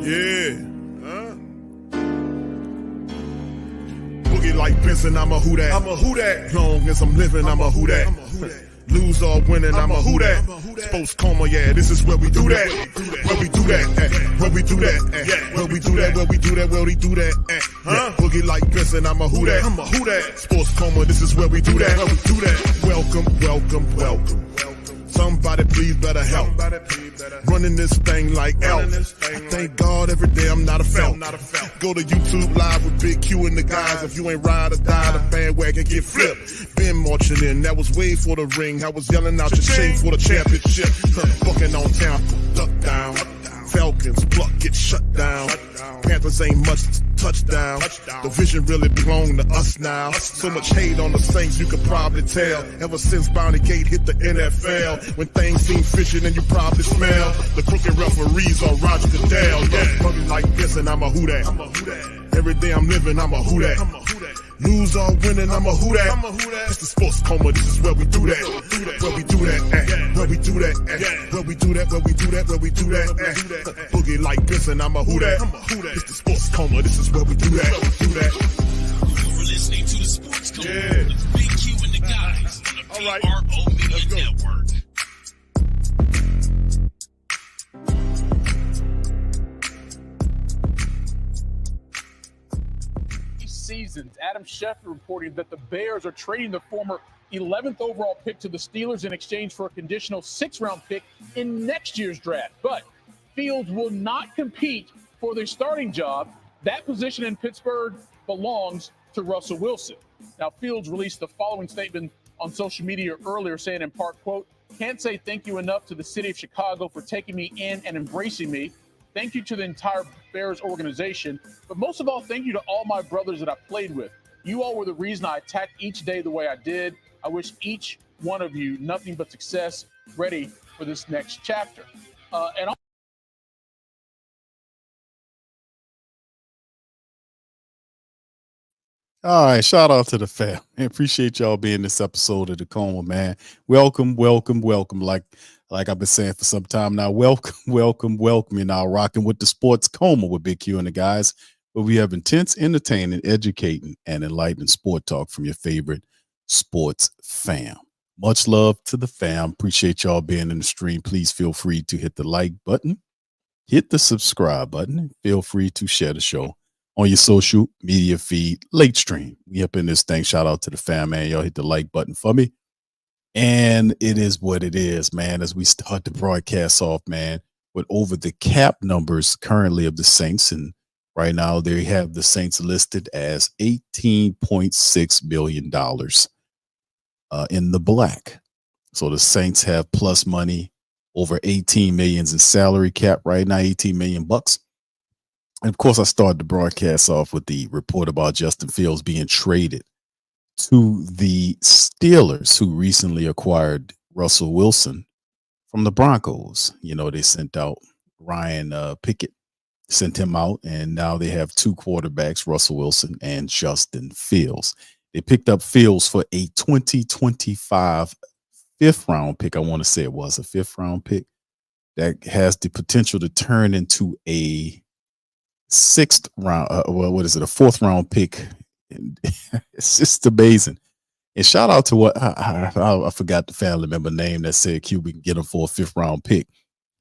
Yeah. Boogie like Benson, I'm a who that. I'm a who that. Long as I'm living, I'm a who that. Lose or winning, I'm a who that. Sports Coma, yeah, this is where we do that. Where we do that, where we do that, where we do that, where we do that, where we do that. Boogie like Benson, I'm a who that. I'm a who that. Sports Coma, this is where we do that. Where we do that. Welcome, welcome, welcome. Somebody please better help. Running this thing like elf. I thank God every day I'm not a felt. Go to YouTube Live with Big Q and the guys. If you ain't ride or die, the bandwagon get flipped. Been marching in, that was way for the ring. I was yelling out your shame for the championship. Bucking on town, duck down. Falcons, pluck, get shut down. Panthers ain't much touchdown. The vision really belong to us now. So much hate on the Saints, you could probably tell. Ever since Bounty Gate hit the NFL, when things seem fishy and you probably smell the crooked referees on Roger Goodell. Yeah, fucking like this and I'm a who that. Every day I'm living, I'm a who that. Lose or winning, I'm a who that. It's the Sports Coma, this is where we do that. Where we do that, where we do that, where we do that, where we do that, where we do that. Boogie like this and I'm a who that. It's the Sports Coma, this is where we do that. You're listening to the Sports Coma with Big Q and the guys on the PRO Media Network. Seasons, Adam Schefter reporting that the Bears are trading the former 11th overall pick to the Steelers in exchange for a conditional 6th-round pick in next year's draft. But Fields will not compete for the starting job. That position in Pittsburgh belongs to Russell Wilson. Now, Fields released the following statement on social media earlier, saying in part, quote, "Can't say thank you enough to the city of Chicago for taking me in and embracing me. Thank you to the entire Bears organization. But most of all, thank you to all my brothers that I played with. You all were the reason I attacked each day the way I did. I wish each one of you nothing but success, ready for this next chapter." All right, shout out to the fam. I appreciate y'all being this episode of the Coma, man. Welcome, welcome, welcome. Like I've been saying for some time now, welcome, welcome, welcome. You're now rocking with the Sports Coma with Big Q and the guys, where we have intense, entertaining, educating, and enlightening sport talk from your favorite sports fam. Much love to the fam. Appreciate y'all being in the stream. Please feel free to hit the like button, hit the subscribe button, and feel free to share the show on your social media feed, late stream. We up in this thing. Shout out to the fam, man. Y'all hit the like button for me. And it is what it is, man, as we start the broadcast off, man, with over the cap numbers currently of the Saints. And right now they have the Saints listed as $18.6 billion in the black. So the Saints have plus money over 18 millions in salary cap right now, 18 million bucks. And of course, I started the broadcast off with the report about Justin Fields being traded to the Steelers, who recently acquired Russell Wilson from the Broncos. You know, they sent out Ryan Pickett, sent him out, and now they have two quarterbacks, Russell Wilson and Justin Fields. They picked up Fields for a 2025 5th-round pick. I want to say it was a 5th-round pick that has the potential to turn into a 6th round, a 4th-round pick. It's just amazing. And shout out to what I forgot the family member name that said Q, we can get him for a 5th-round pick.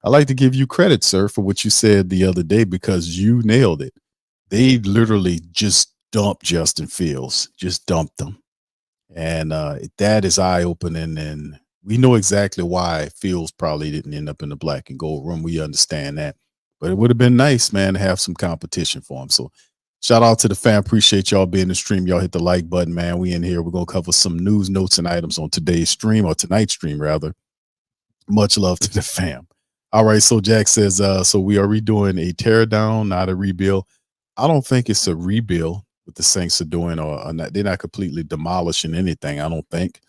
I like to give you credit, sir, for what you said the other day, because you nailed it. They literally just dumped Justin Fields, just dumped him. And that is eye-opening, and we know exactly why Fields probably didn't end up in the black and gold room. We understand that. But it would have been nice, man, to have some competition for him. So shout out to the fam. Appreciate y'all being in the stream. Y'all hit the like button, man. We in here. We're going to cover some news, notes, and items on today's stream, or tonight's stream, rather. Much love to the fam. All right, so Jack says, so we are redoing a tear down, not a rebuild. I don't think it's a rebuild what the Saints are doing, or not. They're not completely demolishing anything, I don't think.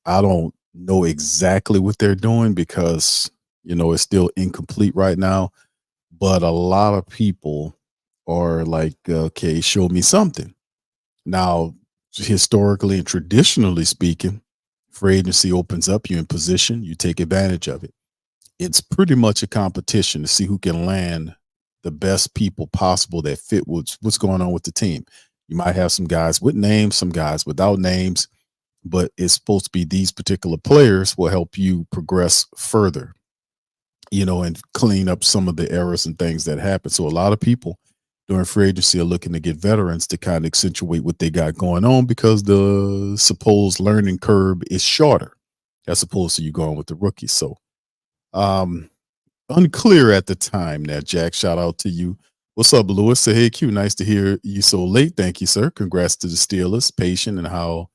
I don't know exactly what they're doing because, you know, it's still incomplete right now. But a lot of people are like, okay, show me something. Now, historically and traditionally speaking, free agency opens up, you in position, you take advantage of it. It's pretty much a competition to see who can land the best people possible that fit what's going on with the team. You might have some guys with names, some guys without names, but it's supposed to be these particular players will help you progress further, and clean up some of the errors and things that happen. So a lot of people during free agency are looking to get veterans to kind of accentuate what they got going on because the supposed learning curve is shorter as opposed to you going with the rookies. So unclear at the time that Jack, shout out to you. What's up, Lewis? Say, hey, Q, nice to hear you so late. Thank you, sir. Congrats to the Steelers, patient, and how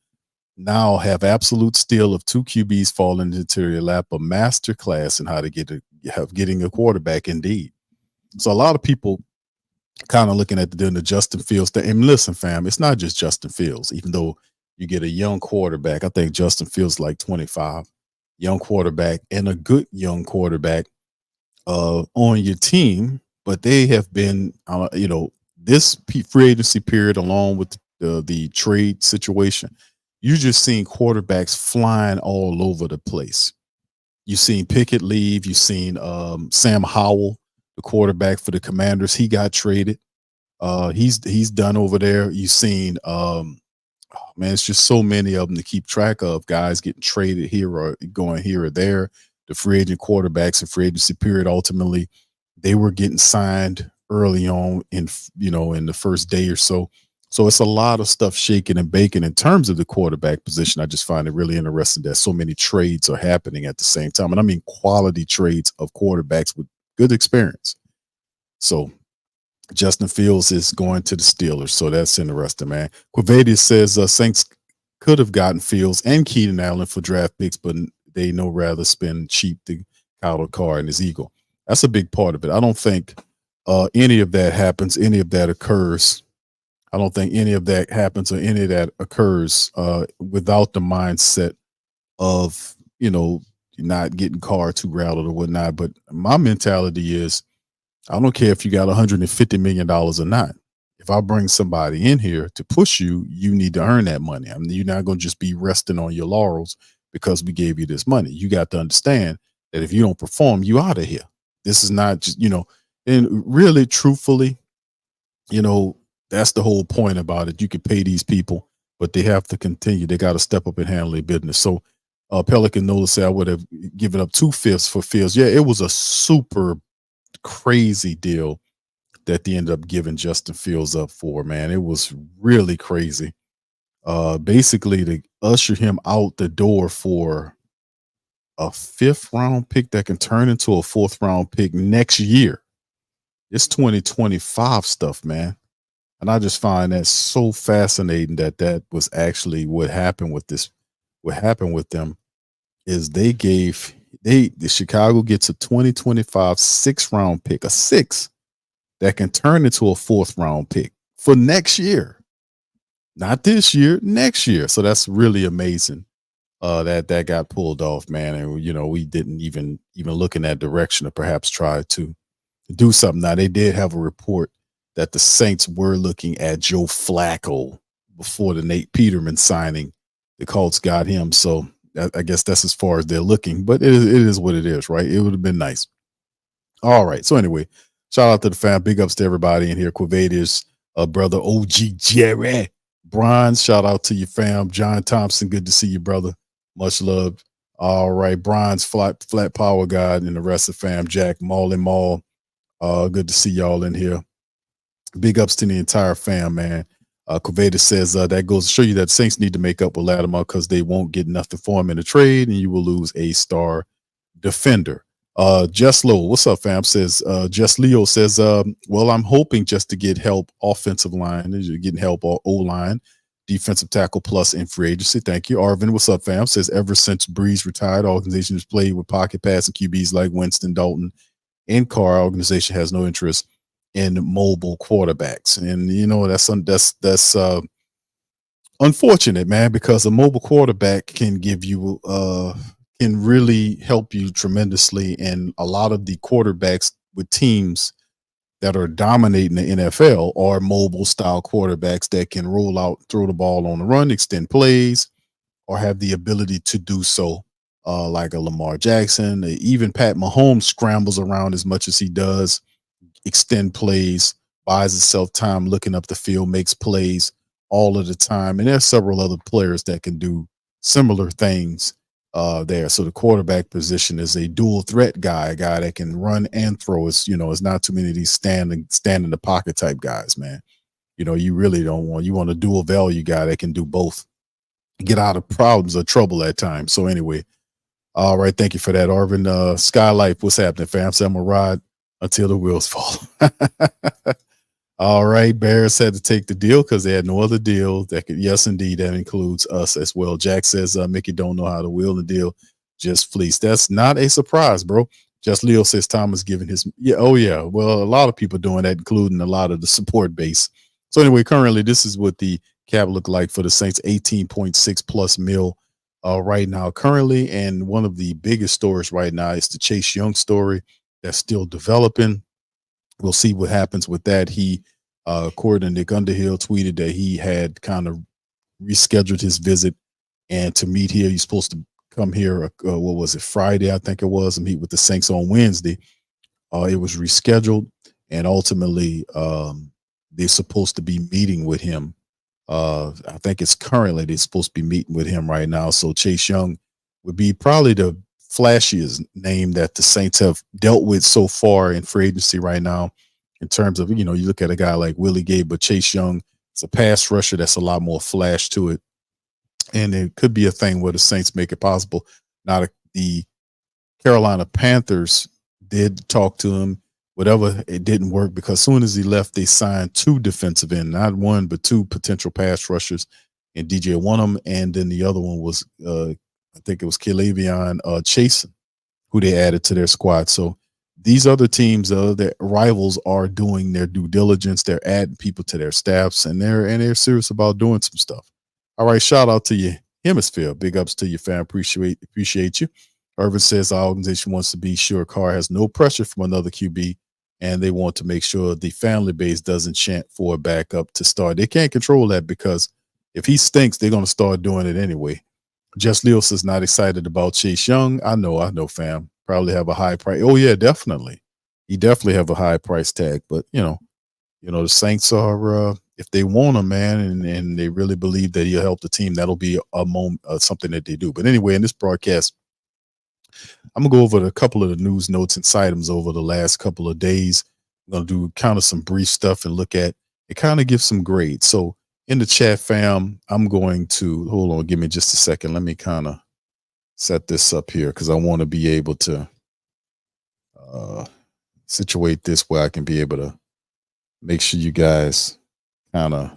now have absolute steal of 2 QBs falling into your lap, a master class in how to getting a quarterback indeed. So a lot of people kind of looking at the Justin Fields thing. And listen, fam, it's not just Justin Fields. Even though you get a young quarterback, I think Justin Fields like 25, young quarterback and a good young quarterback on your team, but they have been, this free agency period, along with the trade situation, you're just seeing quarterbacks flying all over the place. You've seen Pickett leave. You've seen Sam Howell, the quarterback for the Commanders. He got traded. He's done over there. You've seen, it's just so many of them to keep track of. Guys getting traded here or going here or there. The free agent quarterbacks in free agency period, ultimately, they were getting signed early on in the first day or so. So it's a lot of stuff shaking and baking in terms of the quarterback position. I just find it really interesting that so many trades are happening at the same time. And I mean quality trades of quarterbacks with good experience. So Justin Fields is going to the Steelers. So that's interesting, man. Quavadius says Saints could have gotten Fields and Keenan Allen for draft picks, but they know rather spend cheap to Kyle Carr and his ego. That's a big part of it. I don't think any of that happens, any of that occurs. I don't think any of that happens or any of that occurs without the mindset of, not getting Carr too rattled or whatnot. But my mentality is, I don't care if you got $150 million or not. If I bring somebody in here to push you, you need to earn that money. I mean, you're not going to just be resting on your laurels because we gave you this money. You got to understand that if you don't perform, you out of here. This is not just, and really, truthfully, that's the whole point about it. You can pay these people, but they have to continue. They got to step up and handle their business. So Pelican Nola said I would have given up 2/5 for Fields. Yeah, it was a super crazy deal that they ended up giving Justin Fields up for, man. It was really crazy. Basically to usher him out the door for a 5th round pick that can turn into a 4th round pick next year. It's 2025 stuff, man. And I just find that so fascinating that was actually what happened with this. What happened with them is the Chicago gets a 2025 6th round pick, a 6 that can turn into a 4th round pick for next year. Not this year, next year. So that's really amazing that got pulled off, man. And, we didn't even look in that direction or perhaps try to do something. Now, they did have a report that the Saints were looking at Joe Flacco before the Nate Peterman signing. The Colts got him. So I guess that's as far as they're looking. But it is what it is, right? It would have been nice. All right. So anyway, shout out to the fam. Big ups to everybody in here. Quavadius, brother OG Jerry. Bronze, shout out to your fam. John Thompson, good to see you, brother. Much love. All right. Bronze, flat power god, and the rest of the fam. Jack, Maul and Maul. Good to see y'all in here. Big ups to the entire fam, man. Quavada says that goes to show you that Saints need to make up with Latimer because they won't get nothing for him in the trade, and you will lose a star defender. Jess Lowe, what's up, fam? Says Jess Leo says, well, I'm hoping just to get help offensive line, getting help O-line, defensive tackle plus in free agency. Thank you. Arvin, what's up, fam? Says ever since Breeze retired, organization has played with pocket passing QBs like Winston, Dalton, and Carr. Organization has no interest in mobile quarterbacks, and that's unfortunate, man, because a mobile quarterback can give you can really help you tremendously. And a lot of the quarterbacks with teams that are dominating the NFL are mobile style quarterbacks that can roll out, throw the ball on the run, extend plays, or have the ability to do so, like a Lamar Jackson. Even Pat Mahomes scrambles around as much as he does. extend plays, buys itself time looking up the field, makes plays all of the time. And there's several other players that can do similar things there. So the quarterback position is a dual threat guy, a guy that can run and throw. It's not too many of these stand in the pocket type guys, man. You really don't want, you want a dual value guy that can do both, get out of problems or trouble at times. So anyway, all right. Thank you for that, Arvin. Skylight, what's happening, fam? So I'm going to ride until the wheels fall. All right. Bears had to take the deal because they had no other deal that could. Yes, indeed. That includes us as well. Jack says, Mickey don't know how to wheel the deal. Just fleece. That's not a surprise, bro. Just Leo says Thomas giving his. Yeah. Oh, yeah. Well, a lot of people doing that, including a lot of the support base. So anyway, currently, this is what the cap look like for the Saints, 18.6 plus mil right now currently. And one of the biggest stories right now is the Chase Young story that's still developing. We'll see what happens with that. He, according to Nick Underhill, tweeted that he had kind of rescheduled his visit and to meet here. He's supposed to come here, what was it, Friday, I think it was, and meet with the Saints on Wednesday. It was rescheduled, and ultimately they're supposed to be meeting with him. I think it's currently they're supposed to be meeting with him right now. So Chase Young would be probably the flashiest name that the Saints have dealt with so far in free agency right now, in terms of, you look at a guy like Willie Gay, but Chase Young, it's a pass rusher that's a lot more flash to it. And it could be a thing where the Saints make it possible. Now, the Carolina Panthers did talk to him. Whatever, it didn't work because as soon as he left, they signed 2 defensive ends, not 1, but 2 potential pass rushers, and DJ Wonnum, and then the other one was, I think it was Kalavion Chasen, who they added to their squad. So these other teams, their rivals, are doing their due diligence. They're adding people to their staffs, and they're serious about doing some stuff. All right, shout out to you, Hemisphere. Big ups to you, fam. Appreciate you. Irvin says our organization wants to be sure Carr has no pressure from another QB, and they want to make sure the family base doesn't chant for a backup to start. They can't control that because if he stinks, they're going to start doing it anyway. Just Leo says not excited about Chase Young. I know, fam. Probably have a high price. Oh, yeah, definitely. He definitely have a high price tag. But, the Saints are, if they want him, man, and they really believe that he'll help the team, that'll be a moment, something that they do. But anyway, in this broadcast, I'm going to go over a couple of the news notes and items over the last couple of days. I'm going to do kind of some brief stuff and look at it, kind of give some grades. So in the chat, fam, I'm going to, hold on, give me just a second. Let me kind of set this up here because I want to be able to situate this where I can be able to make sure you guys kind of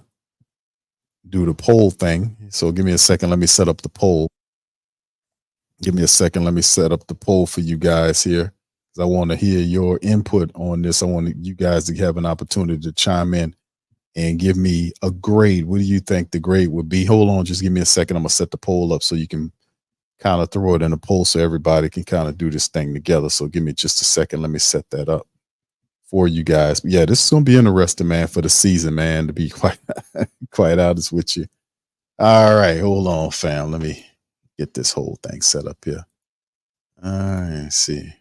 do the poll thing. So give me a second. Let me set up the poll. Give me a second. Let me set up the poll for you guys here, because I want to hear your input on this. I want you guys to have an opportunity to chime in and give me a grade. What do you think the grade would be? Hold on. Just give me a second. I'm going to set the poll up so you can kind of throw it in a poll so everybody can kind of do this thing together. So give me just a second. Let me set that up for you guys. But yeah, this is going to be interesting, man, for the season, man, to be quite honest with you. All right. Hold on, fam. Let me get this whole thing set up here. All right, let's see.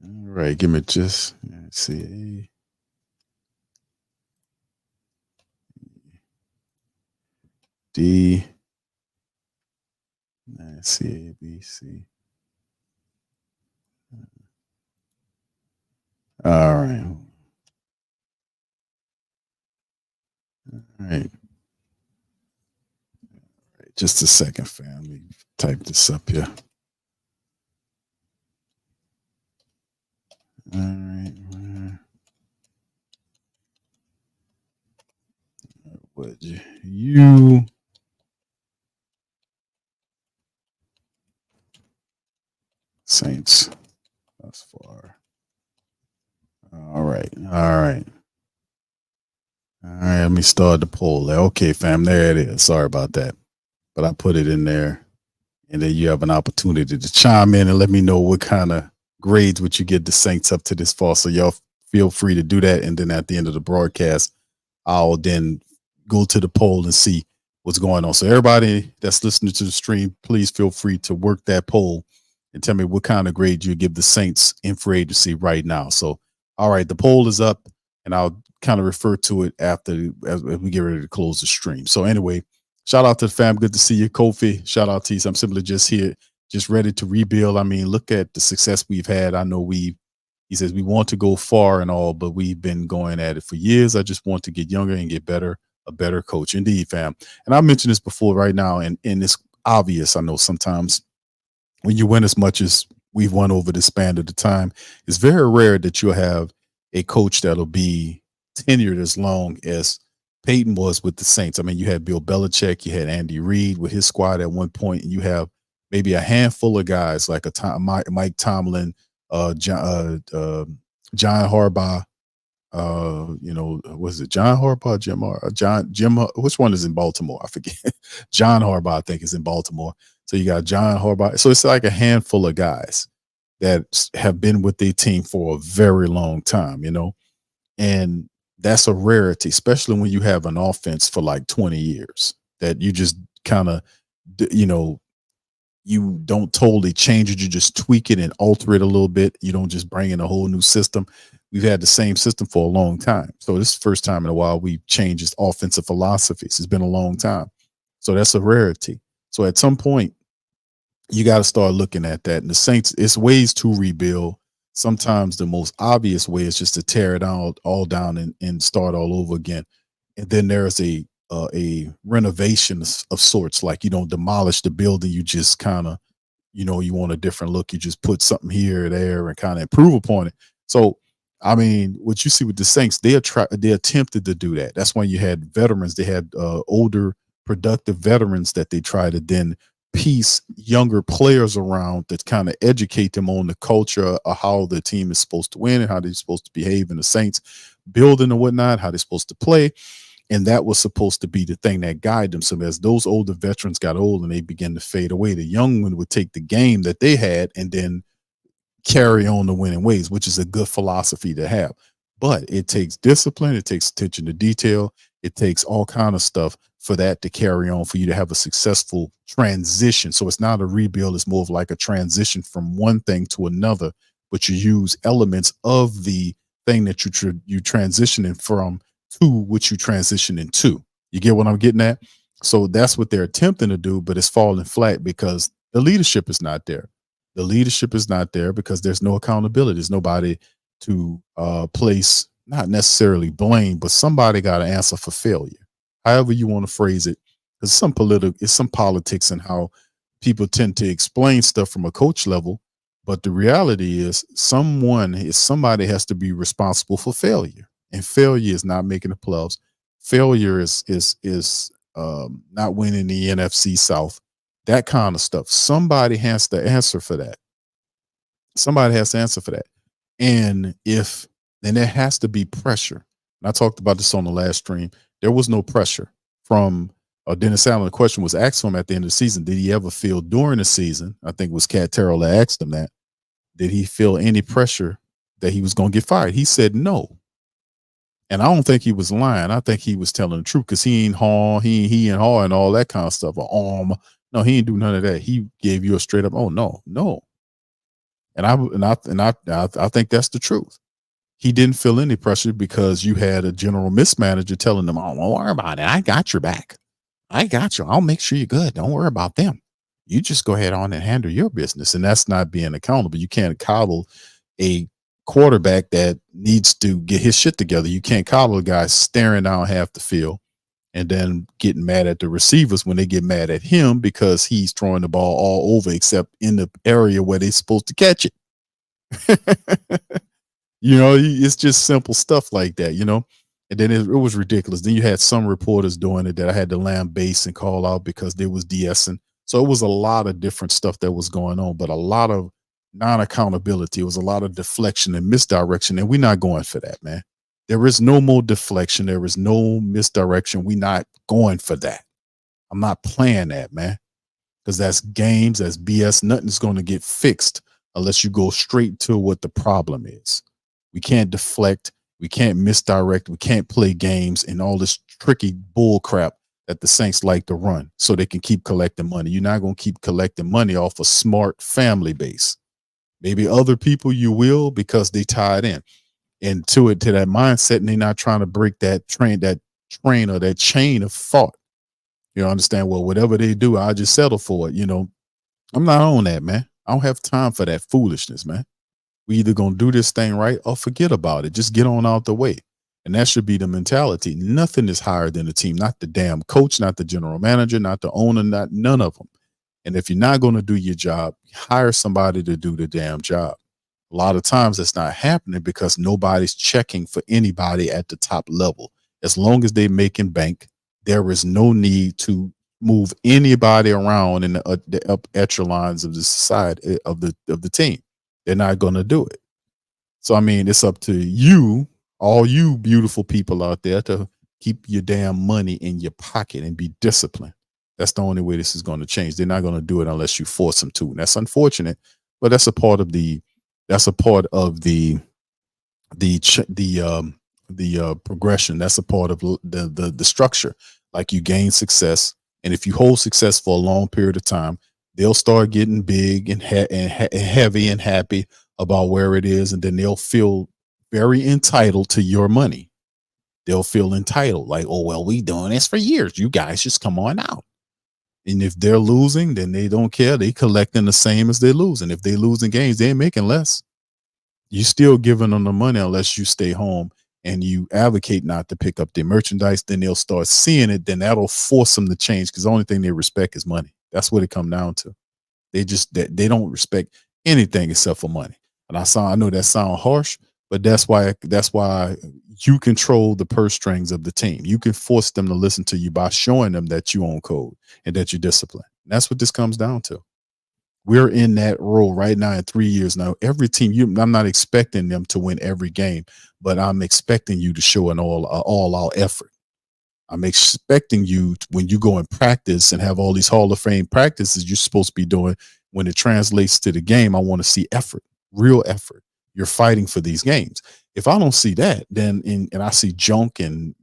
All right, give me just, let's see. D. Let's see, A, B, C. All right. All right. Just a second, fam. Let me type this up here. All right. Would you Saints thus far? All right. Let me start the poll there. Okay, fam. There it is. Sorry about that. But I put it in there, and then you have an opportunity to chime in and let me know what kind of grades would you get the Saints up to this fall. So y'all feel free to do that. And then at the end of the broadcast, I'll then go to the poll and see what's going on. So everybody that's listening to the stream, please feel free to work that poll and tell me what kind of grade you give the Saints in free agency right now. So, all right, the poll is up, and I'll kind of refer to it after as we get ready to close the stream. So anyway, shout out to the fam. Good to see you, Kofi. Shout out to you. I'm simply just here, just ready to rebuild. I mean, look at the success we've had. I know he says we want to go far and all, but we've been going at it for years. I just want to get younger and get better, a better coach. Indeed, fam. And I mentioned this before right now, and it's obvious. I know sometimes when you win as much as we've won over the span of the time, it's very rare that you'll have a coach that'll be tenured as long as Peyton was with the Saints. I mean, you had Bill Belichick, you had Andy Reid with his squad at one point, and you have maybe a handful of guys like Mike Tomlin, John Harbaugh, was it John Harbaugh, Jim, which one is in Baltimore? I forget. John Harbaugh, I think, is in Baltimore. So you got John Harbaugh. So it's like a handful of guys that have been with their team for a very long time, and that's a rarity, especially when you have an offense for like 20 years that you just kind of, you don't totally change it. You just tweak it and alter it a little bit. You don't just bring in a whole new system. We've had the same system for a long time. So this is the first time in a while we've changed offensive philosophies. It's been a long time. So that's a rarity. So at some point, you got to start looking at that. And the Saints, it's ways to rebuild. Sometimes the most obvious way is just to tear it all down and start all over again. And then there's a renovation of sorts, like you don't demolish the building, you just kind of, you want a different look, you just put something here or there and kind of improve upon it. So I mean, what you see with the Saints, they attempted to do that. That's when you had veterans. They had older productive veterans that they try to then piece younger players around that kind of educate them on the culture of how the team is supposed to win and how they're supposed to behave in the Saints building and whatnot, how they're supposed to play. And that was supposed to be the thing that guided them. So as those older veterans got old and they began to fade away, the young one would take the game that they had and then carry on the winning ways, which is a good philosophy to have. But it takes discipline. It takes attention to detail. It takes all kind of stuff for that to carry on, for you to have a successful transition. So it's not a rebuild. It's more of like a transition from one thing to another, but you use elements of the thing that you transitioning from to which you transition into. You get what I'm getting at? So that's what they're attempting to do, but it's falling flat because the leadership is not there. The leadership is not there because there's no accountability. There's nobody to place, not necessarily blame, but somebody got to answer for failure. However you want to phrase it, there's some politics in how people tend to explain stuff from a coach level, but the reality is somebody has to be responsible for failure, and failure is not making the playoffs. Failure is not winning the NFC South, that kind of stuff. Somebody has to answer for that. Somebody has to answer for that, and there has to be pressure. And I talked about this on the last stream. There was no pressure from Dennis Allen. The question was asked him at the end of the season, did he ever feel during the season? I think it was Cat Terrell that asked him that. Did he feel any pressure that he was going to get fired? He said no. And I don't think he was lying. I think he was telling the truth because he ain't haw, he and haw and all that kind of stuff. No, he ain't do none of that. He gave you a straight up, oh no. And I think that's the truth. He didn't feel any pressure because you had a general mismanager telling them, oh, don't worry about it. I got your back. I got you. I'll make sure you're good. Don't worry about them. You just go ahead on and handle your business. And that's not being accountable. You can't coddle a quarterback that needs to get his shit together. You can't coddle a guy staring down half the field and then getting mad at the receivers when they get mad at him because he's throwing the ball all over except in the area where they're supposed to catch it. It's just simple stuff like that, and then it was ridiculous. Then you had some reporters doing it that I had to lambaste and call out because there was DSing. So it was a lot of different stuff that was going on, but a lot of non-accountability. It was a lot of deflection and misdirection, and we're not going for that, man. There is no more deflection. There is no misdirection. We're not going for that. I'm not playing that, man, because that's games, that's BS. Nothing's going to get fixed unless you go straight to what the problem is. We can't deflect. We can't misdirect. We can't play games and all this tricky bull crap that the Saints like to run so they can keep collecting money. You're not going to keep collecting money off a smart family base. Maybe other people you will because they tied in to that mindset, and they're not trying to break that train or that chain of thought. You understand? Well, whatever they do, I'll just settle for it. I'm not on that, man. I don't have time for that foolishness, man. We either going to do this thing right or forget about it. Just get on out the way. And that should be the mentality. Nothing is higher than the team, not the damn coach, not the general manager, not the owner, not none of them. And if you're not going to do your job, hire somebody to do the damn job. A lot of times it's not happening because nobody's checking for anybody at the top level. As long as they're making bank, there is no need to move anybody around in the up echelons of the society of the team. They're not going to do it. So, I mean, it's up to you, all you beautiful people out there, to keep your damn money in your pocket and be disciplined. That's the only way this is going to change. They're not going to do it unless you force them to. And that's unfortunate, but that's a part of the progression. That's a part of the structure. Like, you gain success, and if you hold success for a long period of time, they'll start getting big and heavy and happy about where it is, and then they'll feel very entitled to your money. They'll feel entitled, like, oh, well, we doing this for years. You guys just come on out. And if they're losing, then they don't care. They collecting the same as they're losing. If they're losing games, they ain't making less. You still giving them the money unless you stay home and you advocate not to pick up their merchandise. Then they'll start seeing it. Then that'll force them to change, because the only thing they respect is money. That's what it comes down to. They don't respect anything except for money. And I know that sounds harsh, but that's why you control the purse strings of the team. You can force them to listen to you by showing them that you own code and that you're disciplined. And that's what this comes down to. We're in that role right now in 3 years now. Every team, I'm not expecting them to win every game, but I'm expecting you to show an all-out effort. I'm expecting you, when you go and practice and have all these Hall of Fame practices you're supposed to be doing, when it translates to the game, I want to see effort, real effort. You're fighting for these games. If I don't see that, then and I see junk and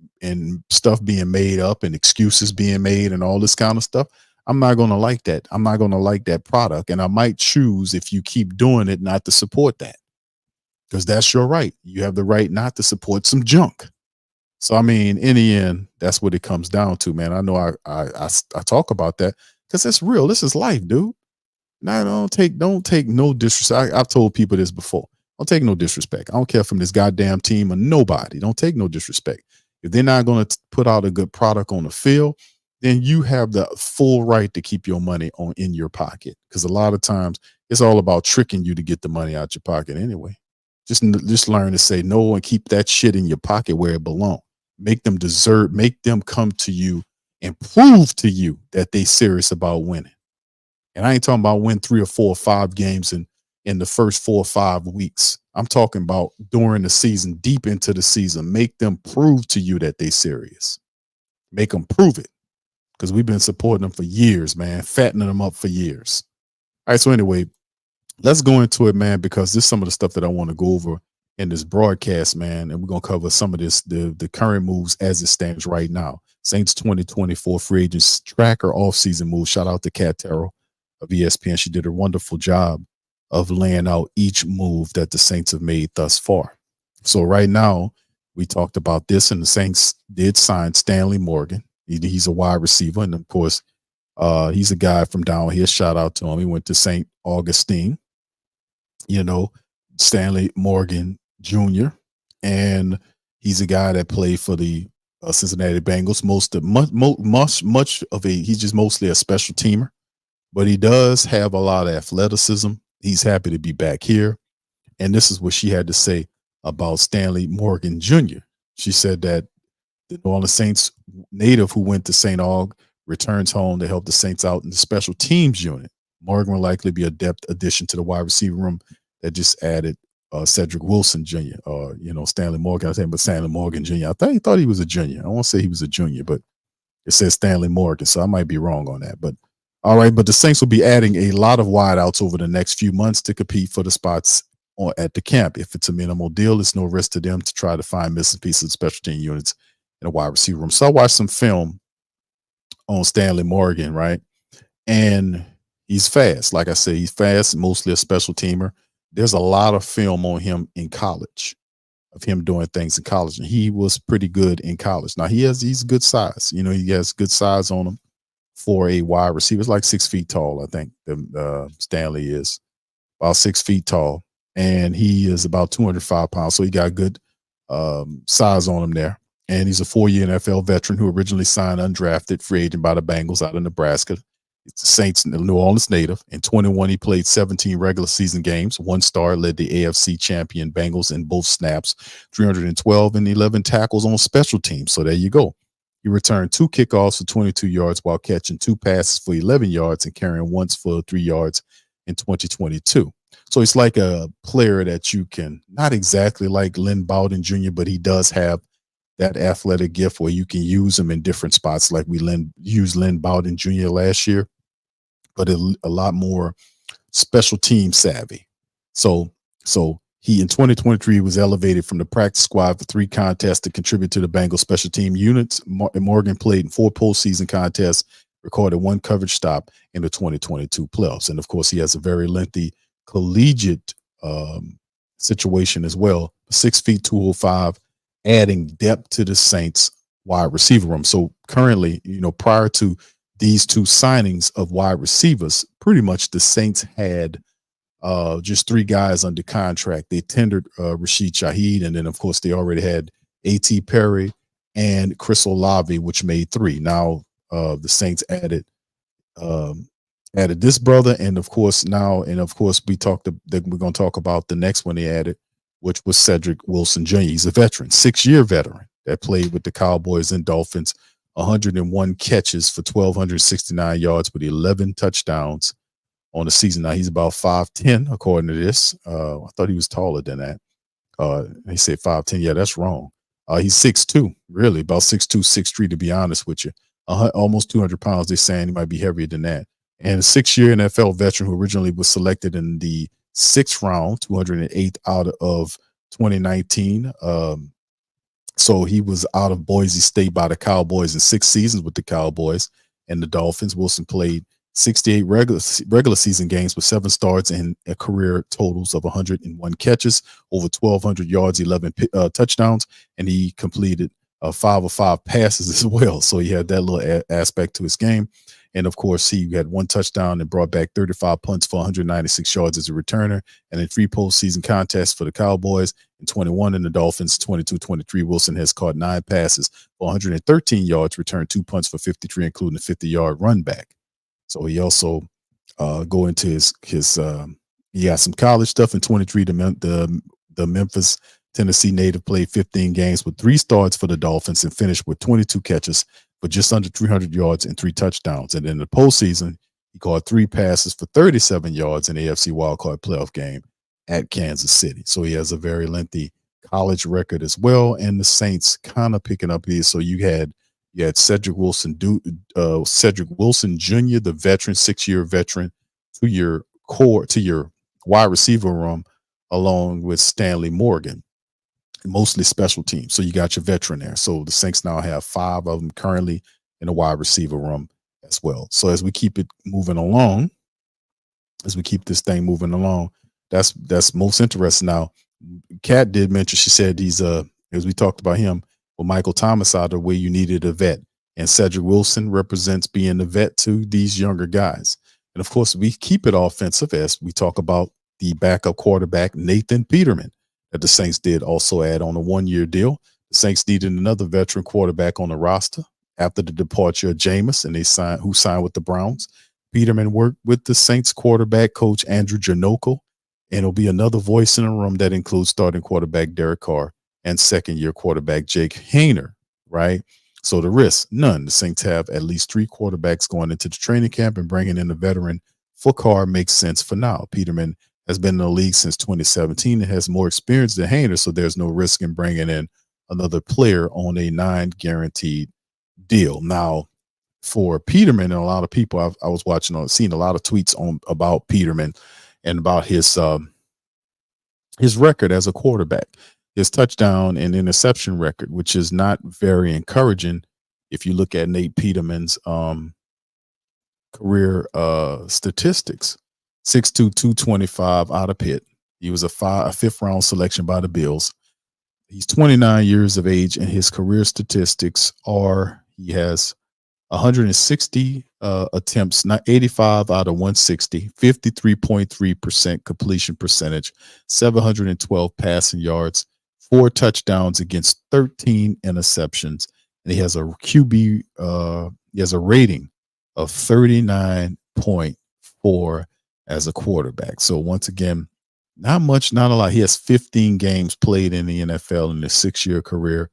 stuff being made up and excuses being made and all this kind of stuff, I'm not going to like that. I'm not going to like that product. And I might choose, if you keep doing it, not to support that, because that's your right. You have the right not to support some junk. So, I mean, in the end, that's what it comes down to, man. I know I talk about that because it's real. This is life, dude. Now, don't take no disrespect. I've told people this before. Don't take no disrespect. I don't care from this goddamn team or nobody. Don't take no disrespect. If they're not going to put out a good product on the field, then you have the full right to keep your money in your pocket. Because a lot of times it's all about tricking you to get the money out your pocket anyway. Just learn to say no and keep that shit in your pocket where it belongs. Make them come to you and prove to you that they serious about winning. And I ain't talking about win 3 or 4 or 5 games in the first 4 or 5 weeks. I'm talking about during the season, deep into the season. Make them prove to you that they serious. Make them prove it. Because we've been supporting them for years, man. Fattening them up for years. All right, so anyway, let's go into it, man, because this is some of the stuff that I want to go over in this broadcast, man. And we're going to cover some of this, the current moves as it stands right now. Saints 2024 free agents tracker offseason moves. Shout out to Kat Terrell of ESPN. She did a wonderful job of laying out each move that the Saints have made thus far. So right now, we talked about this, and the Saints did sign Stanley Morgan. He's a wide receiver, and of course, he's a guy from down here. Shout out to him. He went to St. Augustine. Stanley Morgan Jr., and he's a guy that played for the Cincinnati Bengals. He's just mostly a special teamer, but he does have a lot of athleticism. He's happy to be back here. And this is what she had to say about Stanley Morgan Jr. She said that the New Orleans Saints native who went to St. Aug returns home to help the Saints out in the special teams unit. Morgan will likely be a depth addition to the wide receiver room that just added Cedrick Wilson Jr. Stanley Morgan. I was saying, but Stanley Morgan Jr. I thought he was a junior. I won't say he was a junior, but it says Stanley Morgan, so I might be wrong on that. But all right, but the Saints will be adding a lot of wideouts over the next few months to compete for the spots at the camp. If it's a minimal deal, it's no risk to them to try to find missing pieces of special team units in a wide receiver room. So I watched some film on Stanley Morgan, right? And he's fast. Like I said, he's fast, mostly a special teamer. There's a lot of film on him in college of him doing things in college, and he was pretty good in college. Now he's good size. You know, he has good size on him for a wide receiver. It's like 6 feet tall, I think. Stanley is about 6 feet tall, and he is about 205 pounds. So he got good size on him there. And he's a 4-year NFL veteran who originally signed undrafted free agent by the Bengals out of Nebraska. It's the Saints, New Orleans native. In 21, he played 17 regular season games. 1 star, led the AFC champion Bengals in both snaps, 312 and 11 tackles on special teams. So there you go. He returned 2 kickoffs for 22 yards while catching 2 passes for 11 yards and carrying once for 3 yards in 2022. So it's like a player that you can, not exactly like Lynn Bowden Jr., but he does have that athletic gift where you can use him in different spots, like we used Lynn Bowden Jr. last year, but a lot more special team savvy. So he in 2023 was elevated from the practice squad for 3 contests to contribute to the Bengals special team units. Morgan played in 4 postseason contests, recorded 1 coverage stop in the 2022 playoffs. And of course, he has a very lengthy collegiate situation as well. 6 feet 205, adding depth to the Saints wide receiver room. So currently, you know, prior to these 2 signings of wide receivers, pretty much the Saints had just 3 guys under contract. They tendered Rashid Shaheed, and then of course they already had A.T. Perry and Chris Olave, which made 3. Now the Saints added this brother, and of course we talked that we're going to talk about the next one they added, which was Cedrick Wilson Jr. He's a veteran, 6-year veteran that played with the Cowboys and Dolphins, 101 catches for 1,269 yards with 11 touchdowns on the season. Now he's about 5'10", according to this. I thought he was taller than that. They say 5'10". Yeah, that's wrong. He's 6'2", really, about 6'2", 6'3", to be honest with you. Almost 200 pounds. They're saying he might be heavier than that. And a 6-year NFL veteran who originally was selected in the 6th round, 208th out of 2019. So he was out of Boise State by the Cowboys in 6 seasons with the Cowboys and the Dolphins. Wilson played 68 regular season games with 7 starts and a career totals of 101 catches, over 1,200 yards, 11 touchdowns, and he completed 5 of 5 passes as well. So he had that little aspect to his game. And of course, he had 1 touchdown and brought back 35 punts for 196 yards as a returner. And in 3 postseason contests for the Cowboys, in 21 in the Dolphins, 22-23, Wilson has caught 9 passes for 113 yards, returned 2 punts for 53, including a 50-yard run back. So he also go into his he got some college stuff in 23. The Memphis, Tennessee native played 15 games with 3 starts for the Dolphins and finished with 22 catches for just under 300 yards and 3 touchdowns. And in the postseason, he caught 3 passes for 37 yards in the AFC wildcard playoff game at Kansas City. So he has a very lengthy college record as well. And the Saints kind of picking up here. So you had Cedrick Wilson Jr., the veteran, 6-year veteran, to your wide receiver room, along with Stanley Morgan, mostly special teams. So you got your veteran there. So the Saints now have 5 of them currently in the wide receiver room as well. So as we keep it moving along, as we keep this thing moving along, that's most interesting. Now, Kat did mention, she said he's as we talked about him with Michael Thomas out of the way, you needed a vet. And Cedrick Wilson represents being the vet to these younger guys. And of course, we keep it offensive as we talk about the backup quarterback, Nathan Peterman, that the Saints did also add on a 1-year deal. The Saints needed another veteran quarterback on the roster after the departure of Jameis, and who signed with the Browns. Peterman worked with the Saints quarterback coach Andrew Janocko, and it'll be another voice in the room that includes starting quarterback Derek Carr and 2nd-year quarterback Jake Haener, right? So the risk, none. The Saints have at least 3 quarterbacks going into the training camp, and bringing in a veteran for Carr makes sense for now. Peterman has been in the league since 2017 and has more experience than Haener, so there's no risk in bringing in another player on a non-guaranteed deal. Now, for Peterman, and a lot of people I was seeing a lot of tweets about Peterman and about his record as a quarterback, his touchdown and interception record, which is not very encouraging if you look at Nate Peterman's career statistics, 6'2", 225 out of Pitt. He was a fifth round selection by the Bills. He's 29 years of age, and his career statistics are he has 160 attempts, not 85 out of 160, 53.3% completion percentage, 712 passing yards, 4 touchdowns against 13 interceptions, and he has a QB. He has a rating of 39.4 as a quarterback. So once again, not much, not a lot. He has 15 games played in the NFL in his 6-year career,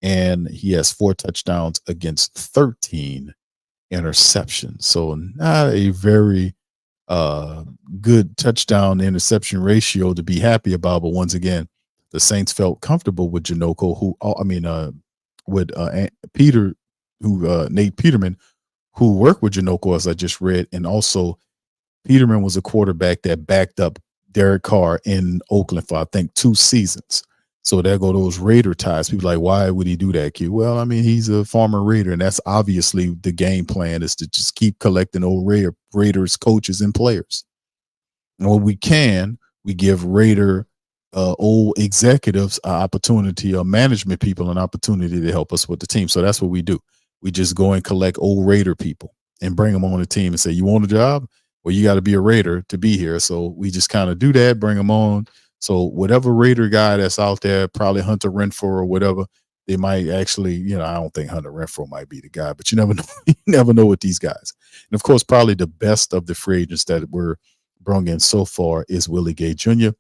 and he has 4 touchdowns against 13 interceptions. So not a very good touchdown interception ratio to be happy about. But once again, the Saints felt comfortable with Janoko, Nate Peterman, who worked with Janoko, as I just read, and also Peterman was a quarterback that backed up Derek Carr in Oakland for, I think, 2 seasons. So there go those Raider ties. People are like, why would he do that, kid? Well, I mean, he's a former Raider, and that's obviously the game plan, is to just keep collecting old Raiders coaches and players. And when we can, we give Raider old executives an opportunity, or management people an opportunity to help us with the team. So that's what we do. We just go and collect old Raider people and bring them on the team and say, you want a job? Well, you got to be a Raider to be here. So we just kind of do that, bring them on. So whatever Raider guy that's out there, probably Hunter Renfrow or whatever, they might actually, I don't think Hunter Renfrow might be the guy, but you never know. You never know with these guys. And of course, probably the best of the free agents that were brought in so far is Willie Gay Jr.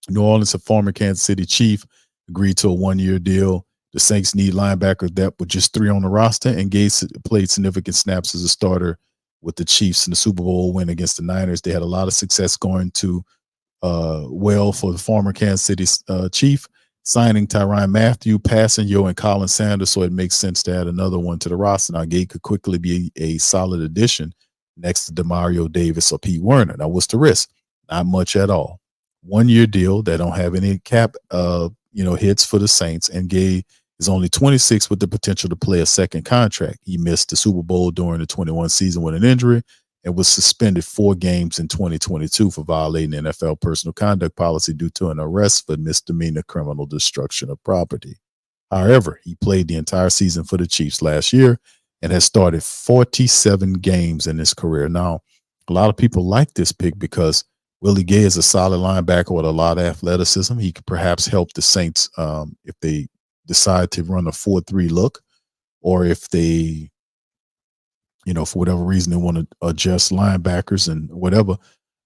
New Orleans, a former Kansas City Chief, agreed to a 1-year deal. The Saints need linebacker depth with just 3 on the roster, and Gay played significant snaps as a starter with the Chiefs in the Super Bowl win against the Niners. They had a lot of success going to well for the former Kansas City Chief, signing Tyrann Mathieu, Passanio, and Colin Sanders, so it makes sense to add another one to the roster. Now, Gay could quickly be a solid addition next to DeMario Davis or Pete Werner. Now, what's the risk? Not much at all. 1-year deal that don't have any cap hits for the Saints, and Gay is only 26 with the potential to play a second contract. He missed the Super Bowl during the 21 season with an injury and was suspended 4 games in 2022 for violating NFL personal conduct policy due to an arrest for misdemeanor criminal destruction of property. However, he played the entire season for the Chiefs last year and has started 47 games in his career. Now, a lot of people like this pick because Willie Gay is a solid linebacker with a lot of athleticism. He could perhaps help the Saints if they decide to run a 4-3 look, or if they, for whatever reason they want to adjust linebackers and whatever.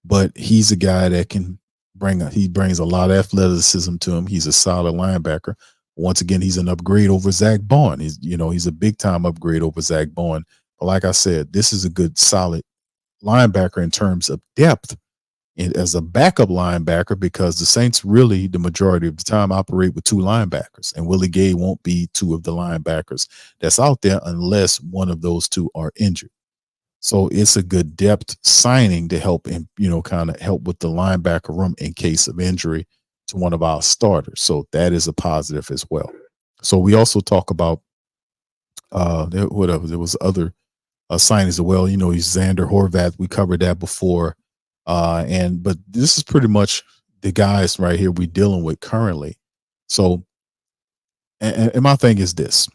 But he's a guy that can he brings a lot of athleticism to him. He's a solid linebacker. Once again, he's an upgrade over Zach Bond. He's a big time upgrade over Zach Bond. But like I said, this is a good, solid linebacker in terms of depth and as a backup linebacker, because the Saints really, the majority of the time, operate with 2 linebackers, and Willie Gay won't be 2 of the linebackers that's out there unless one of those 2 are injured. So it's a good depth signing to help him, kind of help with the linebacker room in case of injury to one of our starters. So that is a positive as well. So we also talk about there was other signings as well. He's Xander Horvath. We covered that before. But this is pretty much the guys right here we're dealing with currently. So, and my thing is this,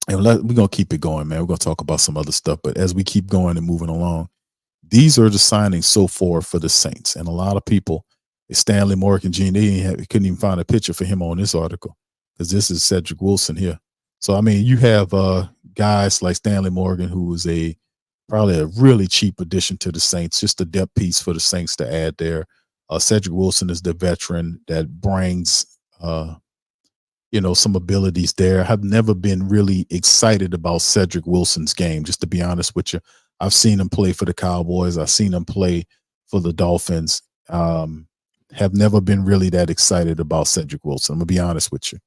and we're going to keep it going, man. We're going to talk about some other stuff, but as we keep going and moving along, these are the signings so far for the Saints. And a lot of people, Stanley, Morgan, Gene, they couldn't even find a picture for him on this article, because this is Cedrick Wilson here. So, I mean, you have guys like Stanley Morgan, who is probably a really cheap addition to the Saints, just a depth piece for the Saints to add there. Cedrick Wilson is the veteran that brings, some abilities there. I've never been really excited about Cedrick Wilson's game, just to be honest with you. I've seen him play for the Cowboys. I've seen him play for the Dolphins. Have never been really that excited about Cedrick Wilson. I'm going to be honest with you.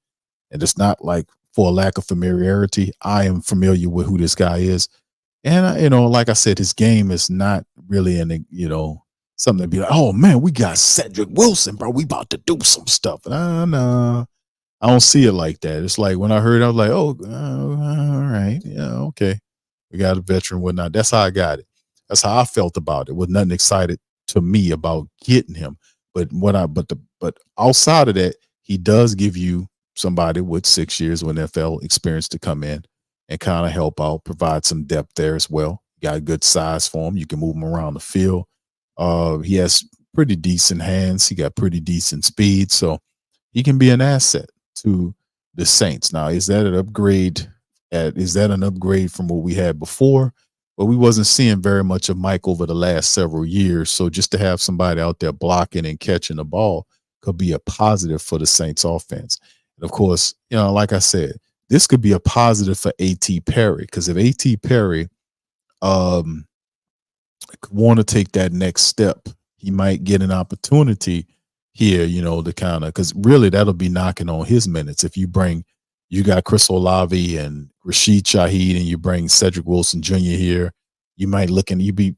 And it's not like for a lack of familiarity. I am familiar with who this guy is. And, like I said, his game is not really something to be like, oh, man, we got Cedrick Wilson, bro. We about to do some stuff. No. I don't see it like that. It's like when I heard, I was like, oh, all right, yeah, okay, we got a veteran, whatnot. That's how I got it. That's how I felt about it. With nothing excited to me about getting him, but but outside of that, he does give you somebody with 6 years of NFL experience to come in and kind of help out, provide some depth there as well. Got a good size for him. You can move him around the field. He has pretty decent hands. He got pretty decent speed, so he can be an asset to the Saints. Now, is that an upgrade? Is that an upgrade from what we had before? But we wasn't seeing very much of Mike over the last several years. So just to have somebody out there blocking and catching the ball could be a positive for the Saints offense. And of course, like I said, this could be a positive for A.T. Perry, because if A.T. Perry want to take that next step, he might get an opportunity here, to kind of, because really that'll be knocking on his minutes. If you got Chris Olave and Rashid Shaheed and you bring Cedrick Wilson Jr. here, you'd be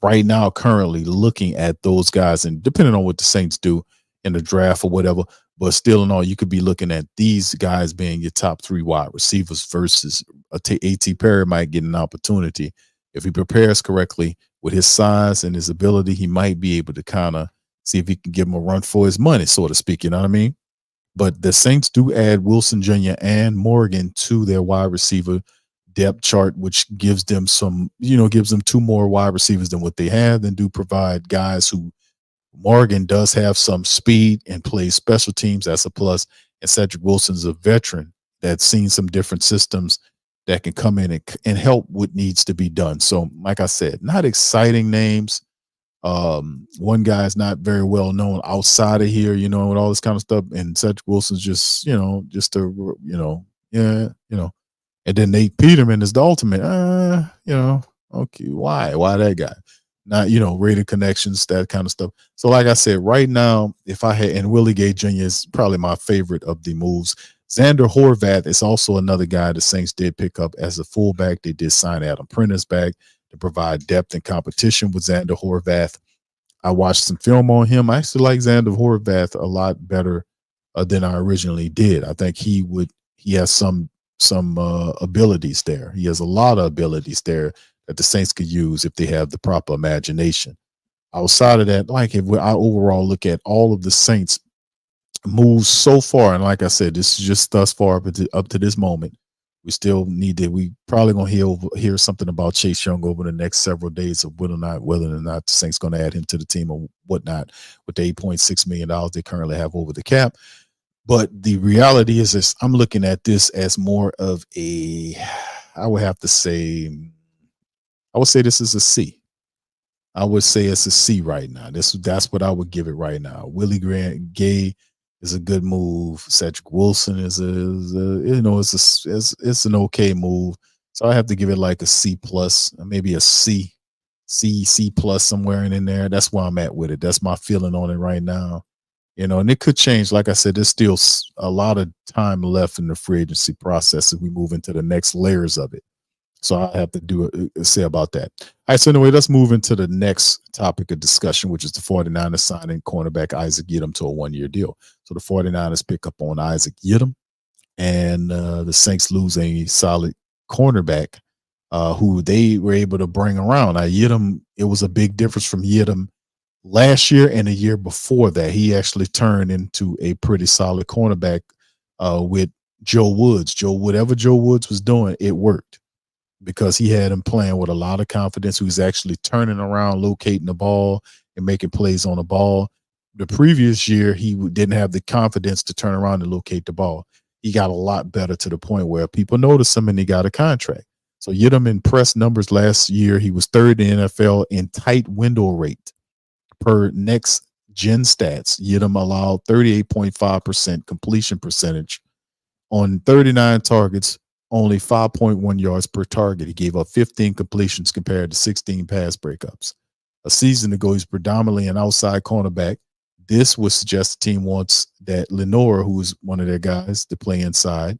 right now currently looking at those guys, and depending on what the Saints do in the draft or whatever, but still in all, you could be looking at these guys being your top 3 wide receivers versus A.T. Perry might get an opportunity. If he prepares correctly with his size and his ability, he might be able to kind of see if he can give him a run for his money, so to speak. You know what I mean? But the Saints do add Wilson Jr. and Morgan to their wide receiver depth chart, which gives them gives them 2 more wide receivers than what they have, and do provide guys who Morgan does have some speed and plays special teams. That's a plus. And Cedrick Wilson's a veteran that's seen some different systems that can come in and help what needs to be done. So, like I said, not exciting names. One guy is not very well known outside of here, with all this kind of stuff. And Cedrick Wilson's just, and then Nate Peterman is the ultimate, okay. Why that guy? Not, rated connections, that kind of stuff. So like I said, right now, if I had, and Willie Gay Jr. is probably my favorite of the moves. Xander Horvath is also another guy the Saints did pick up as a fullback. They did sign Adam Prentice back to provide depth and competition with Xander Horvath. I watched some film on him. I actually like Xander Horvath a lot better than I originally did. I think he has some abilities there. He has a lot of abilities there that the Saints could use if they have the proper imagination. Outside of that, like if I overall look at all of the Saints moves so far, and like I said, this is just thus far up to this moment. We probably gonna hear something about Chase Young over the next several days of whether or not the Saints gonna add him to the team or whatnot with the $8.6 million they currently have over the cap. But the reality is this: I'm looking at this as more of I would say this is a C. I would say it's a C right now. That's what I would give it right now. Willie Gay is a good move. Cedrick Wilson is it's an okay move. So I have to give it like a C plus, maybe a C plus somewhere in there. That's where I'm at with it. That's my feeling on it right now. And it could change. Like I said, there's still a lot of time left in the free agency process as we move into the next layers of it. So I have to say about that. All right, so anyway, let's move into the next topic of discussion, which is the 49ers signing cornerback Isaac Yiadom to a 1-year deal. So the 49ers pick up on Isaac Yiadom, and the Saints lose a solid cornerback who they were able to bring around. Now, Yiadom, it was a big difference from Yiadom last year and the year before that. He actually turned into a pretty solid cornerback with Joe Woods. Whatever Joe Woods was doing, it worked, because he had him playing with a lot of confidence. He was actually turning around, locating the ball, and making plays on the ball. The previous year, he didn't have the confidence to turn around and locate the ball. He got a lot better to the point where people noticed him and he got a contract. So Yiadom impressed numbers last year. He was third in the NFL in tight window rate per next gen stats. Yiadom allowed 38.5% completion percentage on 39 targets, only 5.1 yards per target. He gave up 15 completions compared to 16 pass breakups. A season ago, he's predominantly an outside cornerback. This would suggest the team wants that Lenore, who is one of their guys, to play inside.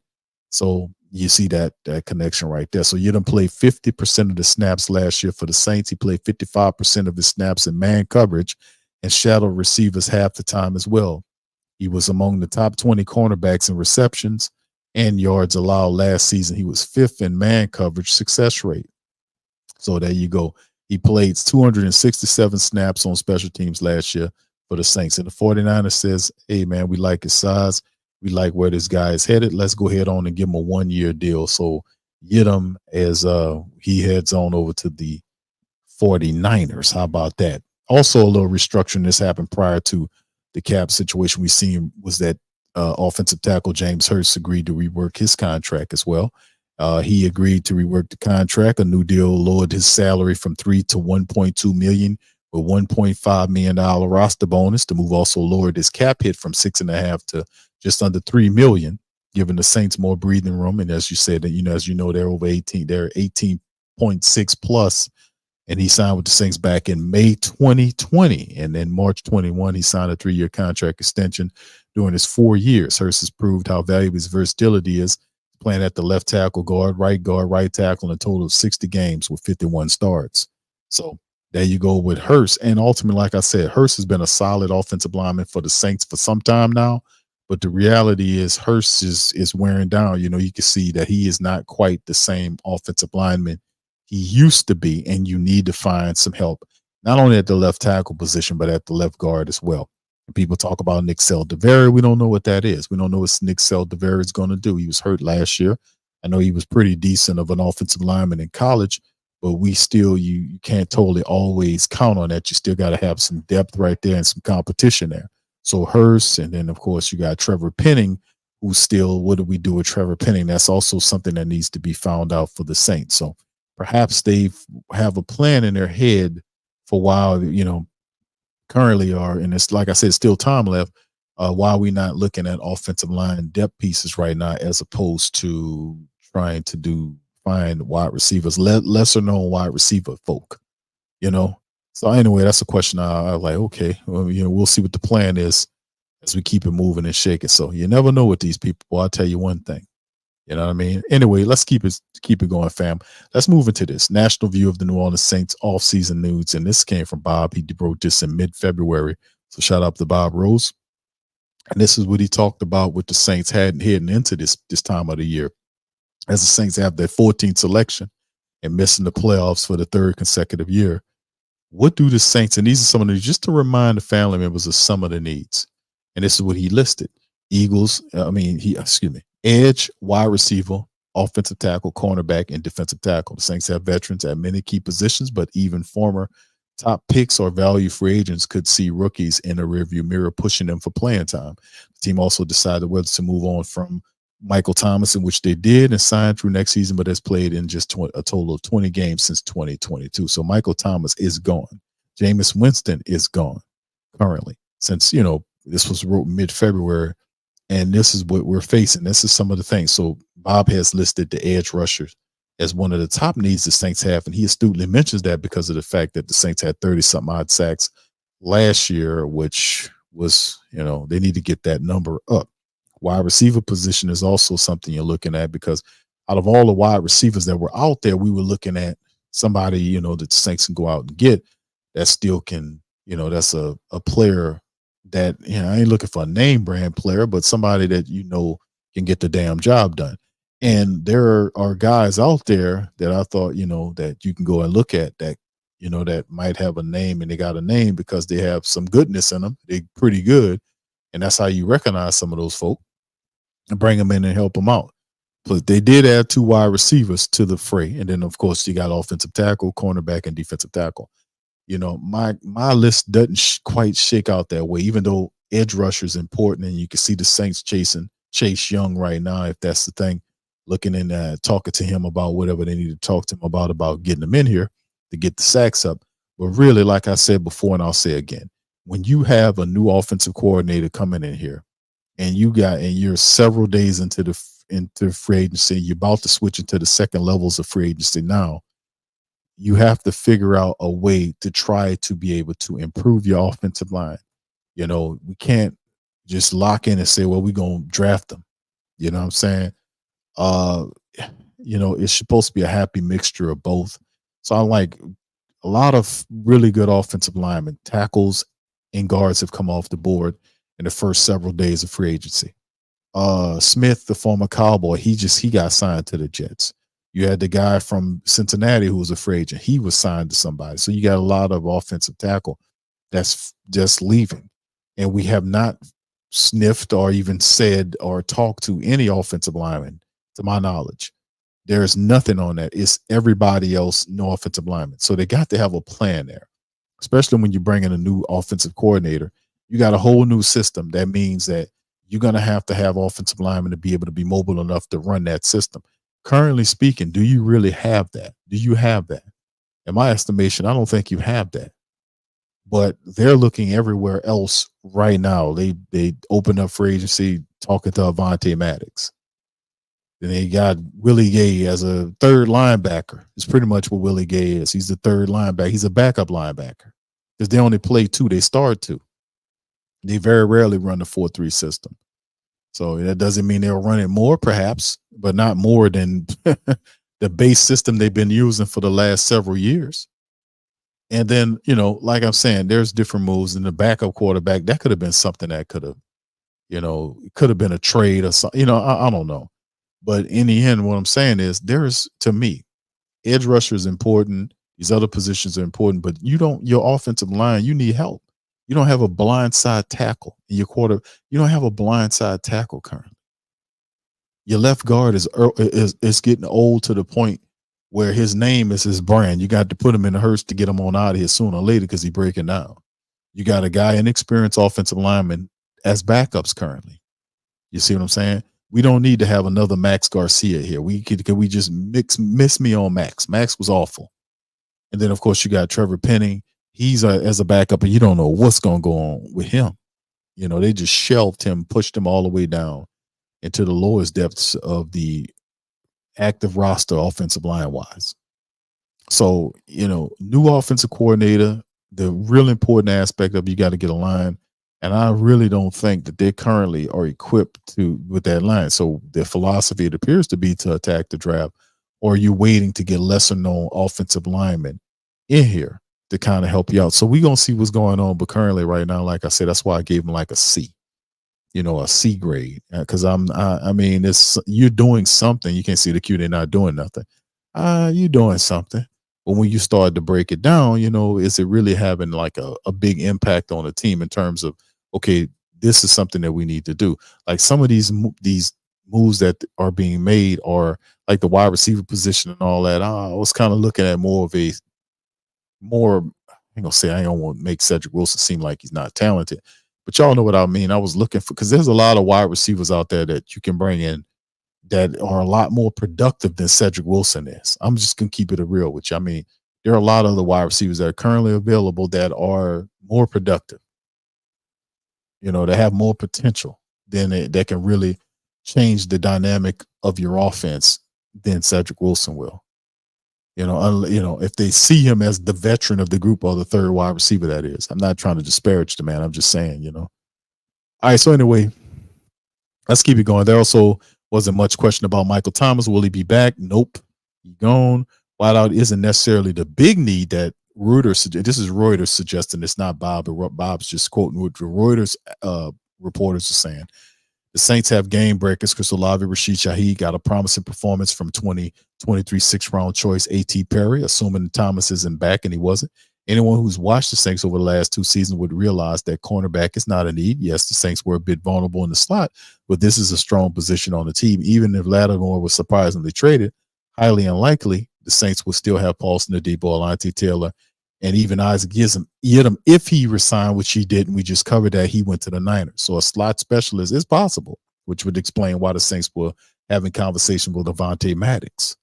So you see that connection right there. So Yiadom played 50% of the snaps last year for the Saints. He played 55% of his snaps in man coverage and shadow receivers half the time as well. He was among the top 20 cornerbacks in receptions and yards allowed last season. He was 5th in man coverage success rate. So there you go. He played 267 snaps on special teams last year for the Saints. And the 49ers says, hey, man, we like his size. We like where this guy is headed. Let's go ahead on and give him a 1-year deal. So Yiadom as he heads on over to the 49ers. How about that? Also, a little restructuring this happened prior to the cap situation we seen was that offensive tackle James Hurst agreed to rework his contract as well. He agreed to rework the contract. A new deal lowered his salary from $3 to $1.2 million with $1.5 million roster bonus. The move also lowered his cap hit from $6.5 to just under $3 million, giving the Saints more breathing room. And as you said, as you know, they're over 18. They're 18.6 plus. And he signed with the Saints back in May 2020. And then March 21, he signed a 3-year contract extension during his 4 years. Hurst has proved how valuable his versatility is, playing at the left tackle, right tackle in a total of 60 games with 51 starts. So there you go with Hurst. And ultimately, like I said, Hurst has been a solid offensive lineman for the Saints for some time now. But the reality is Hurst is wearing down. You can see that he is not quite the same offensive lineman he used to be, and you need to find some help, not only at the left tackle position, but at the left guard as well. And people talk about Nick Seldaveri. We don't know what that is. We don't know what Nick Seldaveri is going to do. He was hurt last year. I know he was pretty decent of an offensive lineman in college, but we still, you can't totally always count on that. You still got to have some depth right there and some competition there. So Hurst, and then, of course, you got Trevor Penning, who's still, what do we do with Trevor Penning? That's also something that needs to be found out for the Saints. So perhaps they have a plan in their head for a while, currently are, and it's like I said, still time left. Why are we not looking at offensive line depth pieces right now, as opposed to trying to find wide receivers, lesser known wide receiver folk, So anyway, that's a question I like, okay, well, we'll see what the plan is as we keep it moving and shaking. So you never know with these people. Well, I'll tell you one thing. You know what I mean? Anyway, let's keep it going, fam. Let's move into this national view of the New Orleans Saints offseason news. And this came from Bob. He wrote this in mid-February. So shout out to Bob Rose. And this is what he talked about with the Saints heading into this time of the year. As the Saints have their 14th selection and missing the playoffs for the 3rd consecutive year, what do the Saints, and these are some of the, just to remind the family members of some of the needs. And this is what he listed. Edge, wide receiver, offensive tackle, cornerback, and defensive tackle. The Saints have veterans at many key positions, but even former top picks or value free agents could see rookies in the rearview mirror pushing them for playing time. The team also decided whether to move on from Michael Thomas, in which they did, and signed through next season, but has played in just a total of 20 games since 2022. So Michael Thomas is gone. Jameis Winston is gone currently, since, this was wrote mid-February. And this is what we're facing. This is some of the things. So Bob has listed the edge rushers as one of the top needs the Saints have. And he astutely mentions that because of the fact that the Saints had 30-something odd sacks last year, which was, they need to get that number up. Wide receiver position is also something you're looking at, because out of all the wide receivers that were out there, we were looking at somebody, that the Saints can go out and get that still can, that's a player that, I ain't looking for a name brand player, but somebody that, can get the damn job done. And there are guys out there that I thought, that you can go and look at that, that might have a name, and they got a name because they have some goodness in them. They're pretty good. And that's how you recognize some of those folk and bring them in and help them out. But they did add 2 wide receivers to the fray. And then, of course, you got offensive tackle, cornerback, and defensive tackle. My list doesn't quite shake out that way, even though edge rusher is important, and you can see the Saints chasing Chase Young right now, if that's the thing, looking and talking to him about whatever they need to talk to him about getting him in here to get the sacks up. But really, like I said before, and I'll say again, when you have a new offensive coordinator coming in here, and you're several days into free agency, you're about to switch into the second levels of free agency now, you have to figure out a way to try to be able to improve your offensive line. We can't just lock in and say, well, we're going to draft them. You know what I'm saying? It's supposed to be a happy mixture of both. So I like a lot of really good offensive linemen. Tackles and guards have come off the board. in the first several days of free agency. Smith, the former Cowboy, he got signed to the Jets. You had the guy from Cincinnati who was a free agent. He was signed to somebody. So you got a lot of offensive tackle that's just leaving. And we have not sniffed or even said or talked to any offensive lineman, to my knowledge. There's nothing on that. It's everybody else, no offensive lineman. So they got to have a plan there, especially when you bring in a new offensive coordinator. You got a whole new system. That means that you're going to have offensive linemen to be able to be mobile enough to run that system. Currently speaking, do you really have that? Do you have that? In my estimation, I don't think you have that. But they're looking everywhere else right now. They opened up free agency talking to Avonte Maddox. Then they got Willie Gay as a third linebacker. It's pretty much what Willie Gay is. He's the third linebacker. He's a backup linebacker because they only play 2. They start 2. They very rarely run the 4-3 system. So that doesn't mean they'll run it more, perhaps, but not more than the base system they've been using for the last several years. And then, like I'm saying, there's different moves in the backup quarterback. That could have been something that could have, it could have been a trade or something. I don't know. But in the end, what I'm saying is to me, edge rusher is important. These other positions are important, but your offensive line, you need help. You don't have a blindside tackle in your quarter. You don't have a blindside tackle currently. Your left guard is getting old to the point where his name is his brand. You got to put him in a hearse to get him on out of here sooner or later because he's breaking down. You got a guy, inexperienced offensive lineman as backups currently. You see what I'm saying? We don't need to have another Max Garcia here. Can we just miss me on Max? Max was awful. And then, of course, you got Trevor Penning. He's as a backup, and you don't know what's going to go on with him. They just shelved him, pushed him all the way down into the lowest depths of the active roster offensive line-wise. So, new offensive coordinator, the real important aspect of you got to get a line. And I really don't think that they currently are equipped with that line. So their philosophy, it appears to be to attack the draft, or you're waiting to get lesser known offensive linemen in here to kind of help you out. So we're going to see what's going on. But currently right now, like I said, that's why I gave them like a C, a C grade. Because you're doing something. You can't see the Q, they're not doing nothing. You're doing something. But when you start to break it down, is it really having like a big impact on the team in terms of, okay, this is something that we need to do. Like some of these moves that are being made are like the wide receiver position and all that. I was kind of looking at I ain't gonna say I don't want to make Cedrick Wilson seem like he's not talented, but y'all know what I mean. I was looking for, because there's a lot of wide receivers out there that you can bring in that are a lot more productive than Cedrick Wilson is. I'm just gonna keep it real with you. I mean, there are a lot of the wide receivers that are currently available that are more productive. They have more potential that can really change the dynamic of your offense than Cedrick Wilson will. If they see him as the veteran of the group or the third wide receiver, that is. I'm not trying to disparage the man. I'm just saying, All right. So anyway, let's keep it going. There also wasn't much question about Michael Thomas. Will he be back? Nope. He gone. Wideout isn't necessarily the big need that Reuters. This is Reuters suggesting. It's not Bob, but Bob's just quoting what the Reuters reporters are saying. The Saints have game breakers. Chris Olave, Rashid Shaheed got a promising performance from 2023 6th-round choice A.T. Perry, assuming Thomas isn't back, and he wasn't. Anyone who's watched the Saints over the last 2 seasons would realize that cornerback is not a need. Yes, the Saints were a bit vulnerable in the slot, but this is a strong position on the team. Even if Lattimore was surprisingly traded, highly unlikely, the Saints would still have Paulson Adebo, Alante Taylor, and even Isaac Yiadom, if he resigned, which he didn't. We just covered that he went to the Niners. So a slot specialist is possible, which would explain why the Saints were having conversation with Avonte Maddox.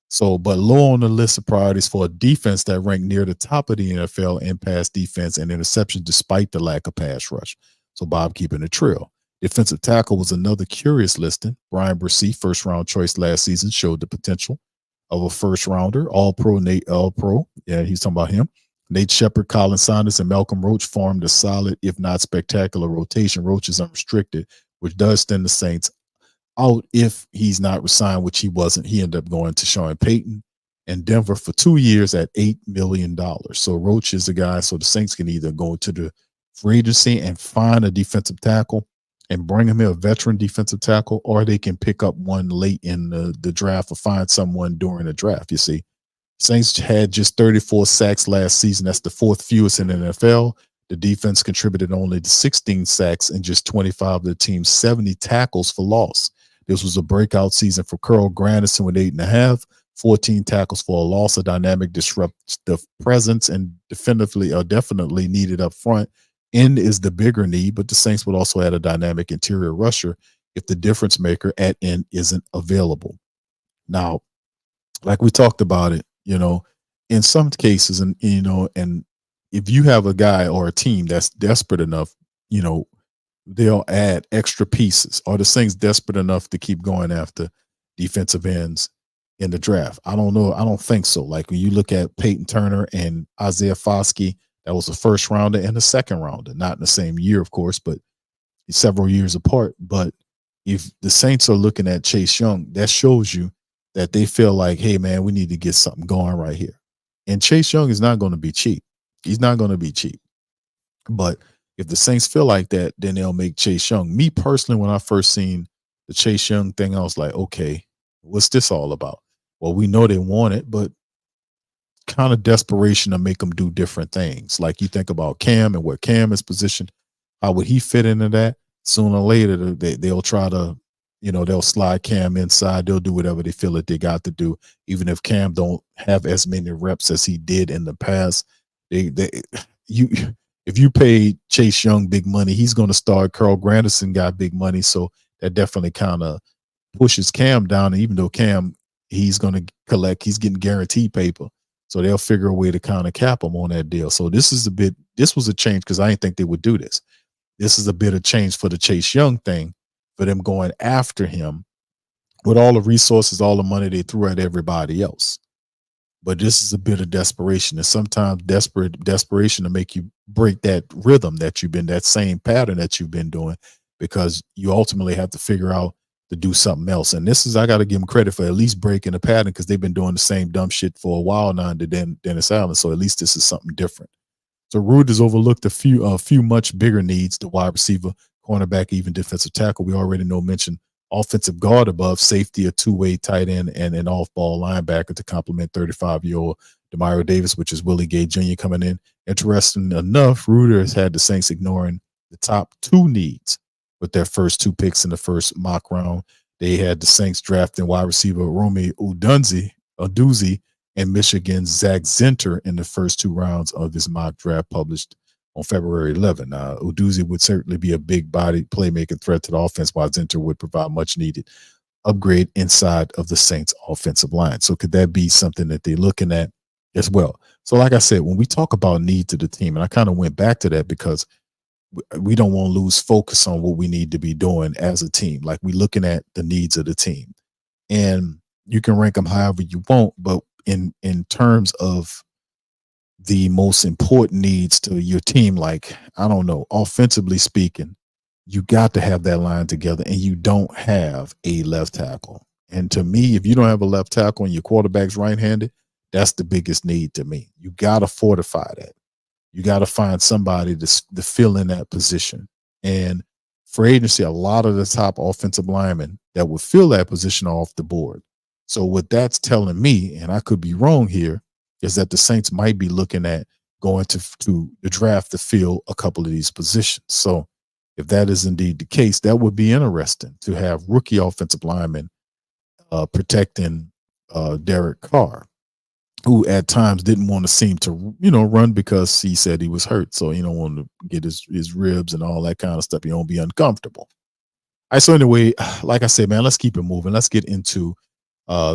So, but low on the list of priorities for a defense that ranked near the top of the NFL in pass defense and interceptions despite the lack of pass rush. So Bob keeping it trail. Defensive tackle was another curious listing. Brian Bresee, first-round choice last season, showed the potential of a first-rounder. All-Pro, yeah, he's talking about him. Nate Shepard, Colin Saunders, and Malcolm Roach formed a solid, if not spectacular, rotation. Roach is unrestricted, which does send the Saints out if he's not resigned, which he wasn't. He ended up going to Sean Payton and Denver for 2 years at $8 million. So Roach is the guy, so the Saints can either go to the free agency and find a defensive tackle and bring him here, a veteran defensive tackle, or they can pick up one late in the draft or find someone during the draft. You see, Saints had just 34 sacks last season. That's the fourth fewest in the NFL. The defense contributed only to 16 sacks and just 25 of the team's 70 tackles for loss. This was a breakout season for Carl Granderson with 8.5, 14 tackles for a loss. A dynamic disruptive presence and definitely needed up front. End is the bigger need, but the Saints would also add a dynamic interior rusher if the difference maker at end isn't available. Now, like we talked about it, in some cases, and if you have a guy or a team that's desperate enough, they'll add extra pieces. Are the Saints desperate enough to keep going after defensive ends in the draft? I don't know. I don't think so. Like when you look at Peyton Turner and Isaiah Foskey, that was a first rounder and a second rounder, not in the same year, of course, but several years apart. But if the Saints are looking at Chase Young, that shows you that they feel like, hey, man, we need to get something going right here. And Chase Young is not going to be cheap. He's not going to be cheap. But if the Saints feel like that, then they'll make Chase Young. Me personally, when I first seen the Chase Young thing, I was like, okay, what's this all about? Well, we know they want it, but kind of desperation to make them do different things. Like you think about Cam and where Cam is positioned, how would he fit into that? Sooner or later, they'll try to, they'll slide Cam inside. They'll do whatever they feel that they got to do, even if Cam don't have as many reps as he did in the past. If you pay Chase Young big money, he's going to start. Carl Granderson got big money, so that definitely kind of pushes Cam down. And even though Cam, he's going to collect, he's getting guaranteed paper, so they'll figure a way to kind of cap him on that deal. So this was a change because I didn't think they would do this. This is a bit of change for the Chase Young thing, for them going after him with all the resources, all the money they threw at everybody else. But this is a bit of desperation, and sometimes desperation to make you break that rhythm that same pattern that you've been doing, because you ultimately have to figure out to do something else. And I got to give them credit for at least breaking the pattern, because they've been doing the same dumb shit for a while now under Dennis Allen. So at least this is something different. So Rude has overlooked a few much bigger needs: the wide receiver, cornerback, even defensive tackle. We already mentioned offensive guard above, safety, a two-way tight end, and an off-ball linebacker to complement 35-year-old Demario Davis, which is Willie Gay Jr. coming in. Interesting enough, Ruder has had the Saints ignoring the top two needs with their first two picks in the first mock round. They had the Saints drafting wide receiver Rome Odunze and Michigan's Zach Zinter in the first two rounds of this mock draft published on February 11. Odunze would certainly be a big body playmaking threat to the offense, while Zinter would provide much needed upgrade inside of the Saints offensive line. So could that be something that they're looking at as well? So like I said, when we talk about need to the team, and I kind of went back to that because we don't want to lose focus on what we need to be doing as a team. Like we're looking at the needs of the team, and you can rank them however you want, but in terms of the most important needs to your team, like, I don't know, offensively speaking, you got to have that line together, and you don't have a left tackle. And to me, if you don't have a left tackle and your quarterback's right-handed, that's the biggest need to me. You got to fortify that. You got to find somebody to fill in that position. And for agency, a lot of the top offensive linemen that would fill that position are off the board. So what that's telling me, and I could be wrong here, is that the Saints might be looking at going to the draft to fill a couple of these positions. So if that is indeed the case, that would be interesting to have rookie offensive linemen protecting Derek Carr, who at times didn't want to seem to, run because he said he was hurt. So he don't want to get his ribs and all that kind of stuff. He don't be uncomfortable. All right, so anyway, like I said, man, let's keep it moving. Let's get into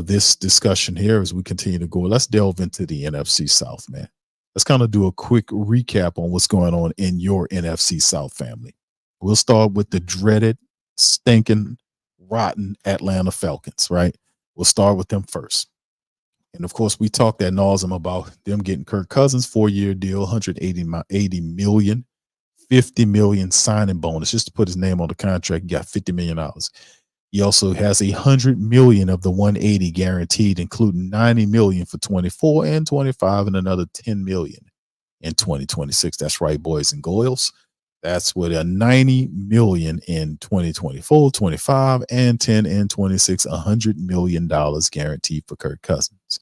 this discussion here as we continue to go. Let's delve into the NFC South, man. Let's kind of do a quick recap on what's going on in your NFC South family. We'll start with the dreaded, stinking, rotten Atlanta Falcons, right? We'll start with them first. And of course, we talked ad nauseum about them getting Kirk Cousins 4-year deal, $180 million, $50 million signing bonus. Just to put his name on the contract, he got $50 million. He also has $100 million of the 180 guaranteed, including $90 million for 24 and 25, and another $10 million in 2026. That's right, boys and girls. That's with a $90 million in 2024, 25, and 10 and 26, $100 million guaranteed for Kirk Cousins.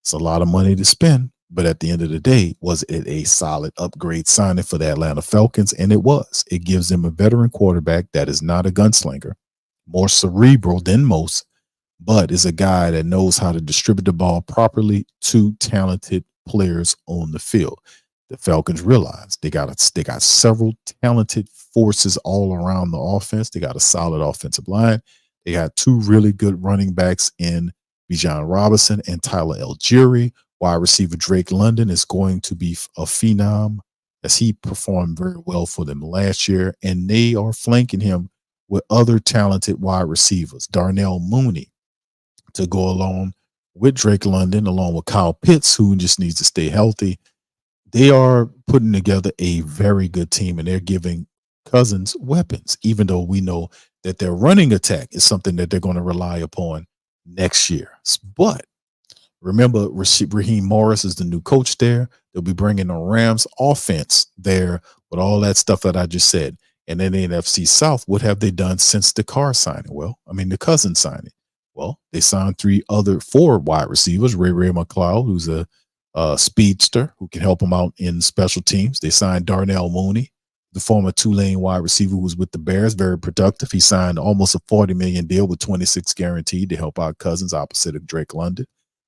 It's a lot of money to spend, but at the end of the day, was it a solid upgrade signing for the Atlanta Falcons? And it was. It gives them a veteran quarterback that is not a gunslinger, more cerebral than most, but is a guy that knows how to distribute the ball properly to talented players on the field. The Falcons realized they got several talented forces all around the offense. They got a solid offensive line. They got two really good running backs in Bijan Robinson and Tyler Algieri. Wide receiver Drake London is going to be a phenom, as he performed very well for them last year, and they are flanking him with other talented wide receivers. Darnell Mooney to go along with Drake London, along with Kyle Pitts, who just needs to stay healthy. They are putting together a very good team, and they're giving Cousins weapons, even though we know that their running attack is something that they're going to rely upon next year. But remember, Raheem Morris is the new coach there. They'll be bringing the Rams offense there with all that stuff that I just said. And then the NFC South, what have they done since the Cousins signing? Well, they signed four wide receivers, Ray McLeod, who's a speedster who can help them out in special teams. They signed Darnell Mooney, the former Tulane wide receiver who was with the Bears, very productive. He signed almost a $40 million deal with 26 guaranteed to help out Cousins opposite of Drake London.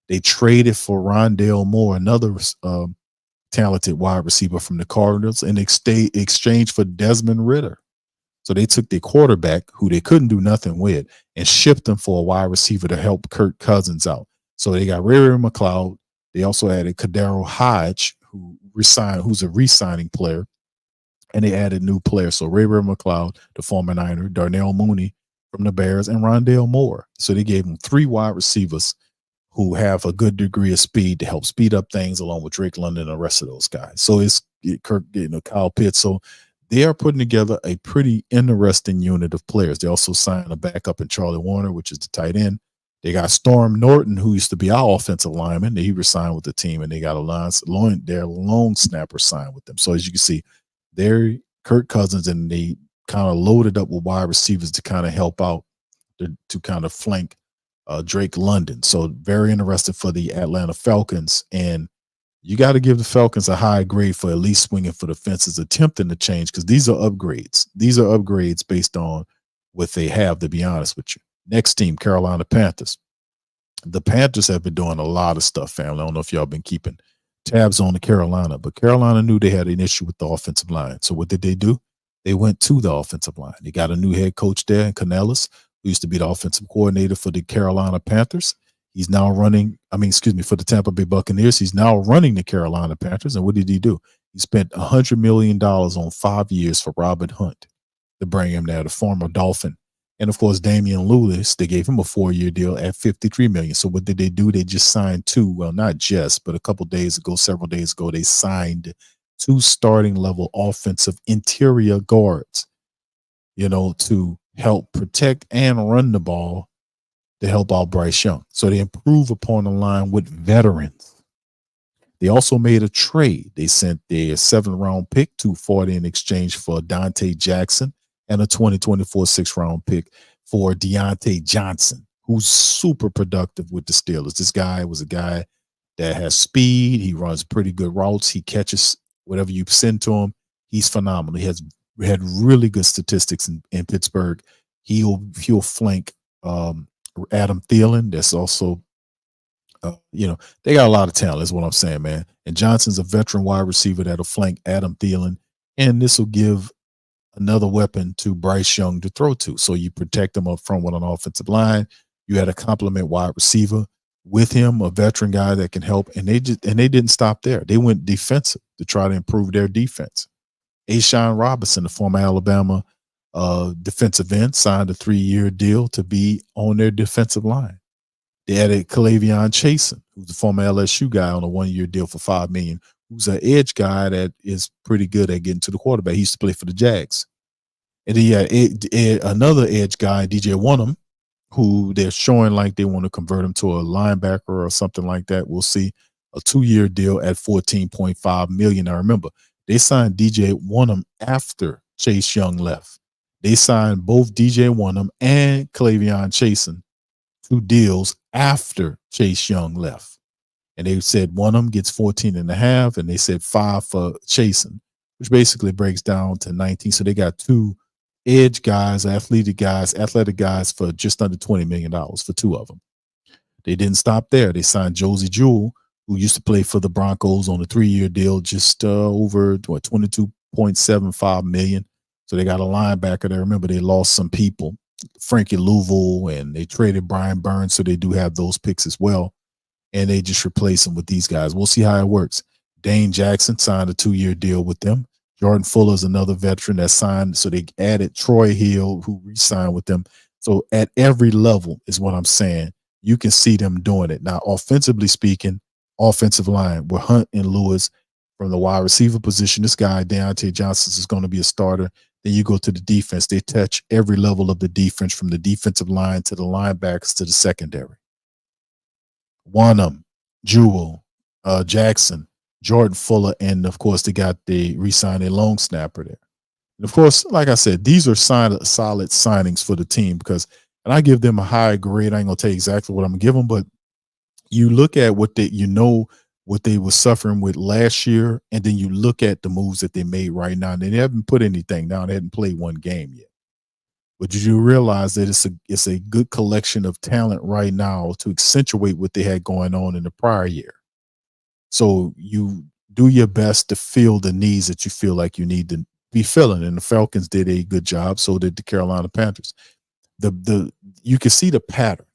They traded for Rondale Moore, another talented wide receiver from the Cardinals, in exchange for Desmond Ridder. So they took their quarterback, who they couldn't do nothing with, and shipped him for a wide receiver to help Kirk Cousins out. So they got Ray McLeod. They also added Kadaro Hodge, who's a re-signing player, and they added new players. So Ray McLeod, the former Niner, Darnell Mooney from the Bears, and Rondale Moore. So they gave him three wide receivers who have a good degree of speed to help speed up things, along with Drake London and the rest of those guys. So it's Kirk, Kyle Pitts. So they are putting together a pretty interesting unit of players. They also signed a backup in Charlie Warner, which is the tight end. They got Storm Norton, who used to be our offensive lineman. He resigned with the team, and they got their long snapper signed with them. So as you can see, they're Kirk Cousins, and they kind of loaded up with wide receivers to kind of help out, to kind of flank Drake London. So very interested for the Atlanta Falcons. And you got to give the Falcons a high grade for at least swinging for the fences, attempting to change, because these are upgrades. These are upgrades based on what they have, to be honest with you. Next team, Carolina Panthers. The Panthers have been doing a lot of stuff, family. I don't know if y'all been keeping tabs on the Carolina, but Carolina knew they had an issue with the offensive line. So what did they do? They went to the offensive line. They got a new head coach there, Canellis, who used to be the offensive coordinator for the Carolina Panthers. He's now for the Tampa Bay Buccaneers. He's now running the Carolina Panthers. And what did he do? He spent $100 million on 5 years for Robert Hunt to bring him there, the former Dolphin. And of course, Damian Lewis, they gave him a 4-year deal at $53 million. So what did they do? They just signed several days ago, they signed 2 starting level offensive interior guards, to help protect and run the ball, to help out Bryce Young. So they improve upon the line with veterans. They also made a trade. They sent their 7th-round pick, $240, in exchange for Dante Jackson, and a 2024 6th-round pick for Deontay Johnson, who's super productive with the Steelers. This guy was a guy that has speed. He runs pretty good routes. He catches whatever you send to him. He's phenomenal. He had really good statistics in Pittsburgh. He'll flank Adam Thielen. That's also, they got a lot of talent, is what I'm saying, man. And Johnson's a veteran wide receiver that'll flank Adam Thielen, and this will give another weapon to Bryce Young to throw to. So you protect him up front with an offensive line. You had a compliment wide receiver with him, a veteran guy that can help. And they didn't stop there. They went defensive to try to improve their defense. Ashawn Robinson, the former Alabama defensive end, signed a 3-year deal to be on their defensive line. They added Kalavion Chasen, who's the former LSU guy, on a 1-year deal for $5 million, who's an edge guy that is pretty good at getting to the quarterback. He used to play for the Jags. And then you had another edge guy, DJ Wonnum, who they're showing like they want to convert him to a linebacker or something like that. We'll see. A 2-year deal at $14.5 million. Now remember, They signed DJ Wonnum after Chase Young left. They signed both DJ Wonnum and Clavion Chasen, 2 deals after Chase Young left. And they said Wonnum gets 14.5, and they said 5 for Chasen, which basically breaks down to 19. So they got 2 edge guys, athletic guys for just under $20 million for 2 of them. They didn't stop there. They signed Josie Jewell, who used to play for the Broncos on a 3-year deal, just over $22.75 million. So they got a linebacker there. Remember, they lost some people, Frankie Louisville, and they traded Brian Burns, so they do have those picks as well. And they just replace them with these guys. We'll see how it works. Dane Jackson signed a 2-year deal with them. Jordan Fuller is another veteran that signed. So they added Troy Hill, who re-signed with them. So at every level is what I'm saying. You can see them doing it. Now, offensively speaking, offensive line with Hunt and Lewis from the wide receiver position. This guy, Deontay Johnson, is going to be a starter. Then you go to the defense. They touch every level of the defense, from the defensive line to the linebackers to the secondary. Wonnum, Jewell, Jackson, Jordan Fuller, and of course they got the re-signed a long snapper there. And of course, like I said, these are solid signings for the team, because, and I give them a high grade. I ain't gonna tell you exactly what I'm gonna give them, but you look at what what they were suffering with last year, and then you look at the moves that they made right now. And they haven't put anything down. They hadn't played one game yet. But you do realize that it's a good collection of talent right now to accentuate what they had going on in the prior year. So you do your best to fill the needs that you feel like you need to be filling. And the Falcons did a good job. So did the Carolina Panthers. You can see the pattern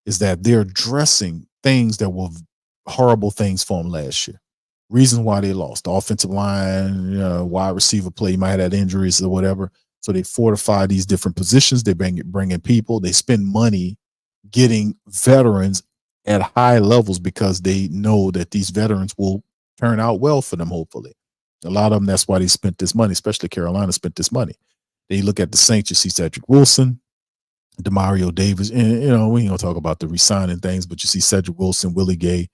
is that they're addressing things that were horrible things for them last year. Reasons why they lost: the offensive line, wide receiver play, you might have had injuries or whatever. So they fortify these different positions. They bring in people. They spend money getting veterans at high levels, because they know that these veterans will turn out well for them, hopefully. A lot of them, that's why they spent this money, especially Carolina spent this money. They look at the Saints, you see Cedrick Wilson, Demario Davis, and, we ain't going to talk about the re-signing things, but you see Cedrick Wilson, Willie Gay,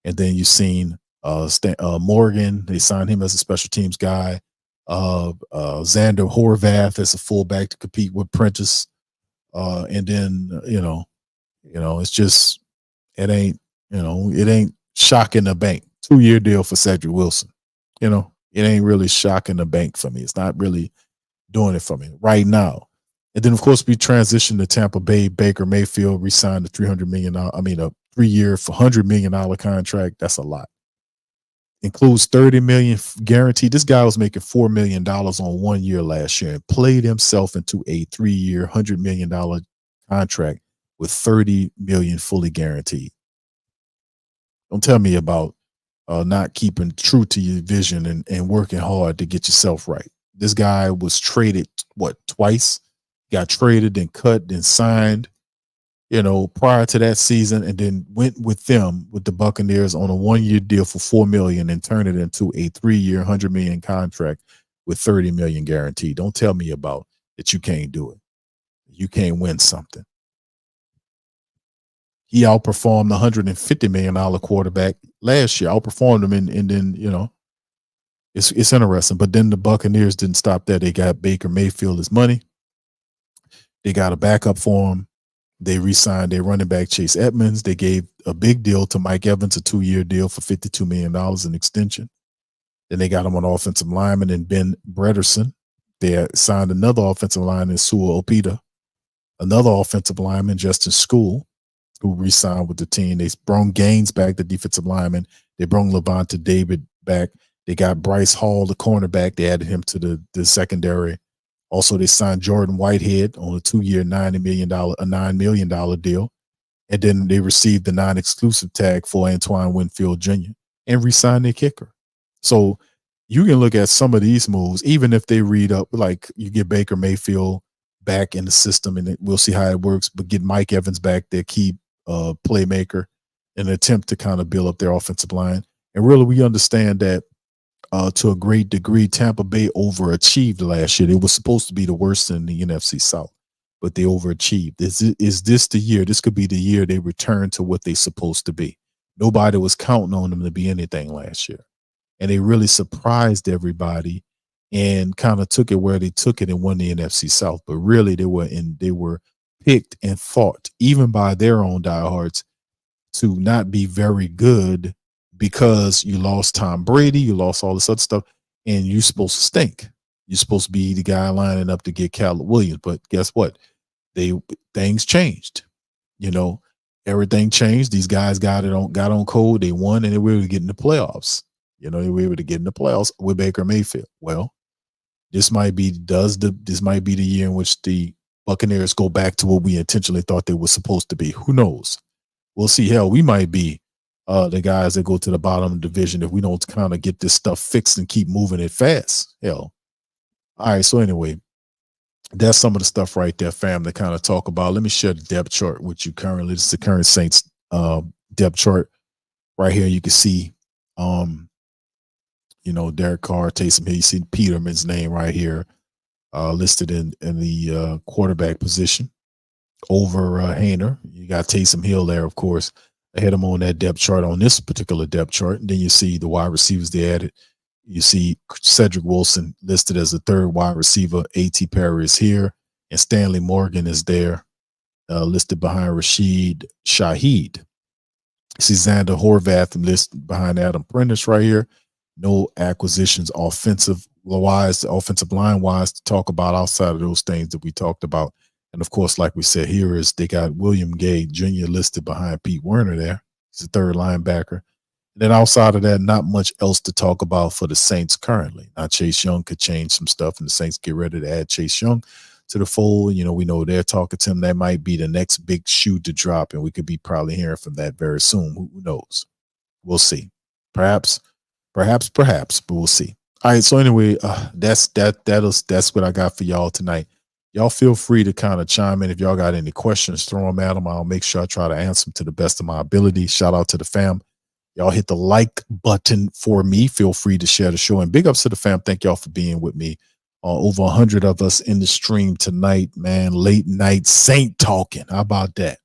and then you've seen Morgan. They signed him as a special teams guy. Xander Horvath as a fullback to compete with Prentice. And then, it's just, it ain't shocking the bank. 2-year deal for Cedrick Wilson. It ain't really shocking the bank for me. It's not really doing it for me right now. And then, of course, we transitioned to Tampa Bay. Baker Mayfield re-signed a $300 million, a 3-year for $100 million contract. That's a lot. Includes $30 million guaranteed. This guy was making $4 million on 1 year last year and played himself into a 3-year, $100 million contract with $30 million fully guaranteed. Don't tell me about not keeping true to your vision and working hard to get yourself right. This guy was traded, twice? Got traded, then cut, then signed, prior to that season, and then went with the Buccaneers on a 1-year deal for $4 million and turned it into a 3-year, $100 million contract with $30 million guaranteed. Don't tell me about that you can't do it. You can't win something. He outperformed the $150 million quarterback last year. Outperformed him, and then it's interesting. But then the Buccaneers didn't stop there. They got Baker Mayfield his money. They got a backup for him. They re-signed their running back Chase Edmonds. They gave a big deal to Mike Evans, a 2-year deal for $52 million in extension. Then they got him an offensive lineman in Ben Brederson. They signed another offensive lineman, Sua Opita, another offensive lineman, Justin School, who re-signed with the team. They brought Gaines back, the defensive lineman. They brought Levante David back. They got Bryce Hall, the cornerback. They added him to the secondary. Also, they signed Jordan Whitehead on a 2-year, $9 million deal. And then they received the non-exclusive tag for Antoine Winfield Jr. and re-signed their kicker. So you can look at some of these moves, even if they read up, like you get Baker Mayfield back in the system, and we'll see how it works, but get Mike Evans back, their key playmaker, in an attempt to kind of build up their offensive line. And really, we understand that to a great degree, Tampa Bay overachieved last year. It was supposed to be the worst in the NFC South, but they overachieved. Is this the year? This could be the year they return to what they're supposed to be. Nobody was counting on them to be anything last year. and they really surprised everybody and kind of took it where they took it and won the NFC South. But really, they were picked and thought, even by their own diehards, to not be very good because you lost Tom Brady, you lost all this other stuff, and you're supposed to stink. You're supposed to be the guy lining up to get Caleb Williams. But guess what? Things changed. Everything changed. These guys got on code. They won, and they were able to get in the playoffs. They were able to get in the playoffs with Baker Mayfield. Well, this might be the year in which the Buccaneers go back to what we intentionally thought they were supposed to be. Who knows? We'll see. Hell, we might be the guys that go to the bottom of the division if we don't kind of get this stuff fixed and keep moving it fast. Hell. All right. So anyway, that's some of the stuff right there, fam, to kind of talk about. Let me share the depth chart with you currently. This is the current Saints depth chart right here. You can see, Derek Carr, Taysom Hill. You see Peterman's name right here listed in the quarterback position over Hayner. You got Taysom Hill there, of course. I had him on that depth chart, on this particular depth chart. And then you see the wide receivers they added. You see Cedrick Wilson listed as the third wide receiver. A.T. Perry is here. And Stanley Morgan is there, listed behind Rashid Shaheed. You see Xander Horvath listed behind Adam Prentice right here. No acquisitions offensive line wise to talk about outside of those things that we talked about. And of course, like we said, they got William Gay Jr. listed behind Pete Werner there. He's the third linebacker. And then outside of that, not much else to talk about for the Saints currently. Now, Chase Young could change some stuff, and the Saints get ready to add Chase Young to the fold. We know they're talking to him. That might be the next big shoe to drop, and we could be probably hearing from that very soon. Who knows? We'll see. Perhaps, but we'll see. All right. So anyway, that's what I got for y'all tonight. Y'all feel free to kind of chime in. If y'all got any questions, throw them at them. I'll make sure I try to answer them to the best of my ability. Shout out to the fam. Y'all hit the like button for me. Feel free to share the show. And big ups to the fam. Thank y'all for being with me. Over 100 of us in the stream tonight, man. Late night Saint talking. How about that?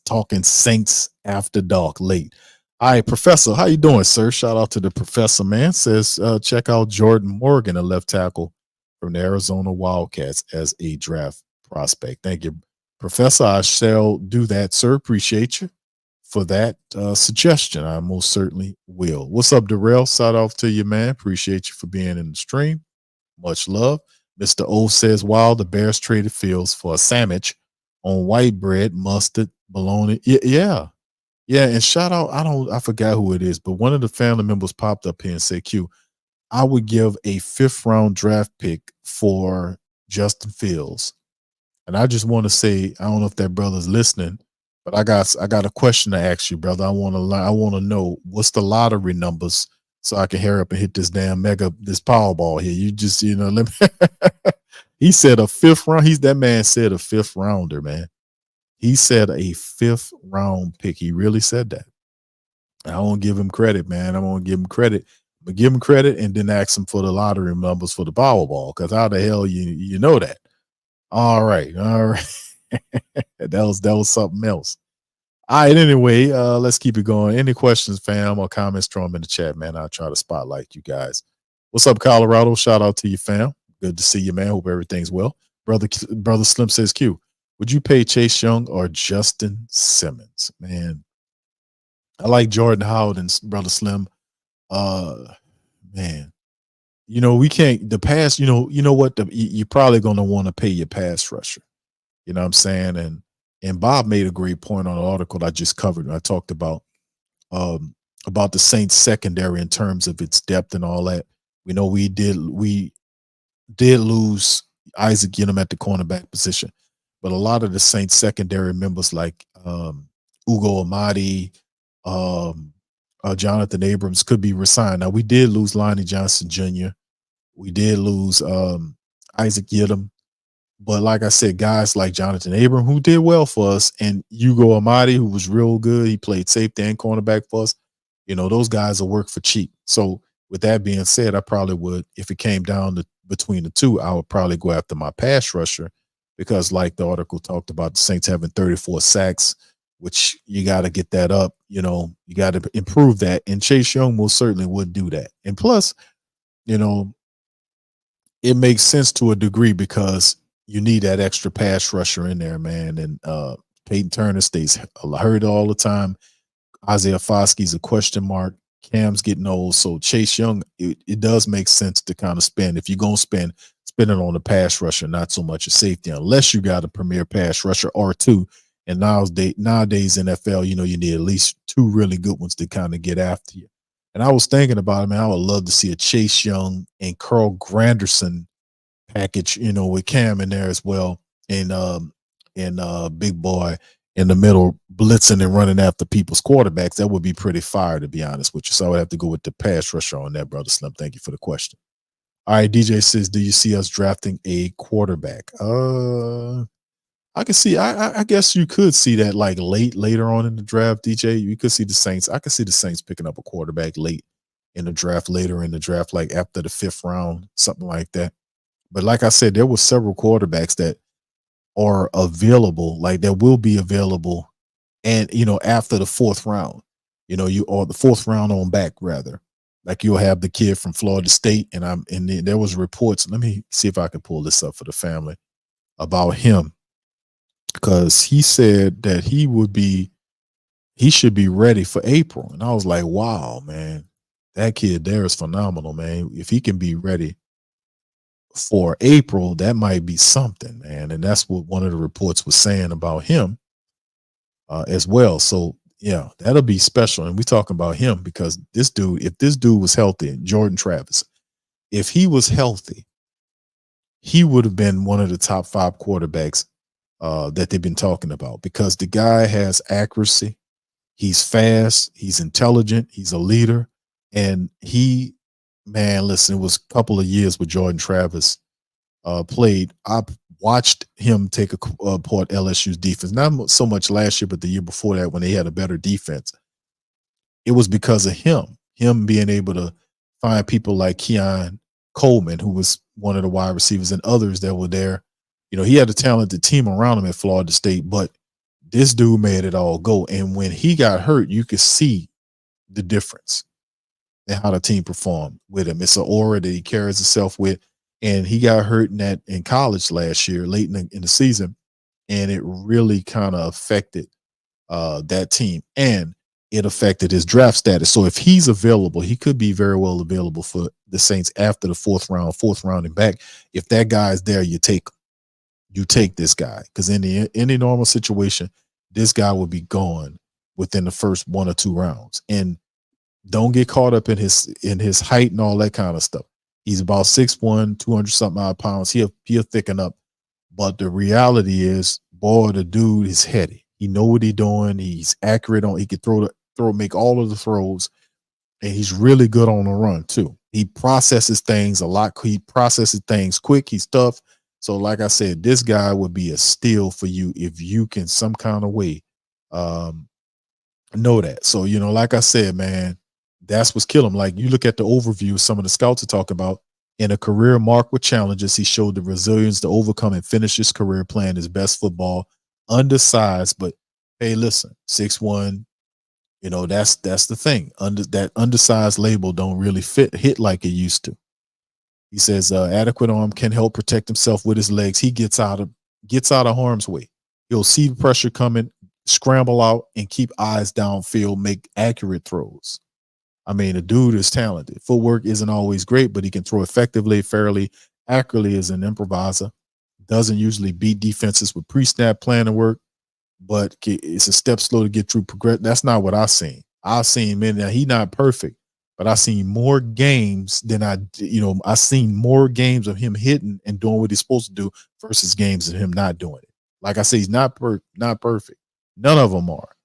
Talking Saints after dark late. All right, Professor, how you doing, sir? Shout out to the Professor, man. Says check out Jordan Morgan, a left tackle from the Arizona Wildcats, as a draft prospect. Thank you, Professor. I shall do that, sir. Appreciate you for that suggestion. I most certainly will. What's up, Darrell? Shout out to you, man. Appreciate you for being in the stream. Much love. Mr. O says, wow, the Bears traded Fields for a sandwich on white bread, mustard, bologna. Yeah. And shout out, I forgot who it is, but one of the family members popped up here and said, Q, I would give a 5th round draft pick for Justin Fields. And I just want to say, I don't know if that brother's listening, but I got a question to ask you, brother. I want to know what's the lottery numbers so I can hurry up and hit this Powerball here. You just, let me. He said a 5th round. That man said a 5th rounder, man. He said a 5th round pick. He really said that. I won't give him credit, man. I'm going to give him credit. But give him credit and then ask him for the lottery numbers for the Powerball, because how the hell you know that? All right. that was something else. All right, anyway, let's keep it going. Any questions, fam, or comments, throw them in the chat, man. I'll try to spotlight you guys. What's up, Colorado? Shout out to you, fam. Good to see you, man. Hope everything's well. Brother Slim says, Q, would you pay Chase Young or Justin Simmons? Man, I like Jordan Howard and Brother Slim. Man, we can't, the pass, what, you're probably going to want to pay your pass rusher. You know what I'm saying? And Bob made a great point on an article I just covered. I talked about the Saints secondary in terms of its depth and all that. We know we did lose Isaac Yiadom at the cornerback position, but a lot of the Saints secondary members like Ugo Amadi, Jonathan Abrams could be resigned. Now, we did lose Lonnie Johnson Jr. We did lose Isaac Yiadom. But like I said, guys like Jonathan Abrams, who did well for us, and Ugo Amadi, who was real good. He played safety and cornerback for us. Those guys will work for cheap. So with that being said, I probably would, if it came down to between the two, I would probably go after my pass rusher, because like the article talked about, the Saints having 34 sacks, which you got to get that up. you got to improve that. And Chase Young most certainly would do that. And plus, it makes sense to a degree because you need that extra pass rusher in there, man. And Peyton Turner stays hurt all the time. Isaiah Foskey's a question mark. Cam's getting old. So Chase Young, it does make sense to kind of spend. If you're going to spend it on the pass rusher, not so much a safety, unless you got a premier pass rusher or two. And nowadays NFL, you need at least two really good ones to kind of get after you. And I was thinking about it, man. I would love to see a Chase Young and Carl Granderson package, with Cam in there as well, and Big Boy in the middle, blitzing and running after people's quarterbacks. That would be pretty fire, to be honest with you. So I would have to go with the pass rusher on that, Brother Slim. Thank you for the question. All right, DJ says, do you see us drafting a quarterback? I can see. I guess you could see that like later on in the draft, DJ. You could see the Saints. I could see the Saints picking up a quarterback late in the draft, later in the draft, like after the 5th round, something like that. But like I said, there were several quarterbacks that are available, like that will be available, and after the 4th round, or the 4th round on back rather. Like you'll have the kid from Florida State, and there was reports. Let me see if I can pull this up for the family about him. Because he said that he should be ready for April. And I was like, wow, man, that kid there is phenomenal, man. If he can be ready for April, that might be something, man. And that's what one of the reports was saying about him as well. So, yeah, that'll be special. And we're talking about him because if this dude was healthy, Jordan Travis, if he was healthy, he would have been one of the top 5 quarterbacks that they've been talking about, because the guy has accuracy, he's fast, he's intelligent, he's a leader, and listen, it was a couple of years with Jordan Travis played. I watched him take apart LSU's defense, not so much last year, but the year before that when they had a better defense. It was because of him being able to find people like Keon Coleman, who was one of the wide receivers, and others that were there. He had a talented team around him at Florida State, but this dude made it all go. And when he got hurt, you could see the difference in how the team performed with him. It's an aura that he carries himself with. And he got hurt in college last year, late in the season, and it really kind of affected that team. And it affected his draft status. So if he's available, he could be very well available for the Saints after the 4th round and back. If that guy's there, you take this guy, because in any normal situation, this guy would be gone within the first 1 or 2 rounds. And don't get caught up in his height and all that kind of stuff. He's about 6'1", 200-something odd pounds. He'll thicken up. But the reality is, boy, the dude is heady. He know what he's doing. He's accurate he can make all of the throws, and he's really good on the run too. He processes things a lot. He processes things quick. He's tough. So like I said, this guy would be a steal for you if you can some kind of way know that. So, like I said, man, that's what's killing him. Like you look at the overview, some of the scouts are talking about, in a career marked with challenges, he showed the resilience to overcome and finish his career playing his best football, undersized, but hey, listen, 6'1", that's the thing. That undersized label don't really hit like it used to. He says adequate arm can help protect himself with his legs. He gets out of harm's way. He'll see the pressure coming, scramble out, and keep eyes downfield, make accurate throws. I mean, the dude is talented. Footwork isn't always great, but he can throw effectively, fairly, accurately as an improviser. Doesn't usually beat defenses with pre-snap planning work, but it's a step slow to get through progress. That's not what I've seen. I've seen, man, now he's not perfect, but I've seen more games than I've seen more games of him hitting and doing what he's supposed to do versus games of him not doing it. Like I say, he's not perfect. None of them are.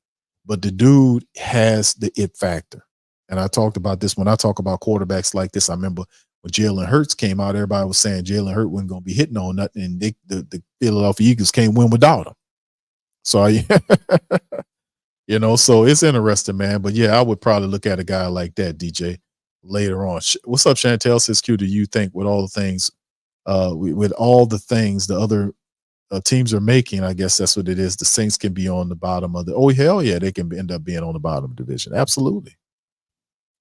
But the dude has the it factor. And I talked about this when I talk about quarterbacks like this. I remember when Jalen Hurts came out, everybody was saying Jalen Hurts wasn't going to be hitting on nothing, and the Philadelphia Eagles can't win without him. So, so it's interesting, man. But, yeah, I would probably look at a guy like that, DJ, later on. What's up, Chantel? Says Q, do you think with all the things, the other teams are making, I guess that's what it is. The Saints can be on the bottom of the. Oh hell yeah, they can end up being on the bottom of the division. Absolutely,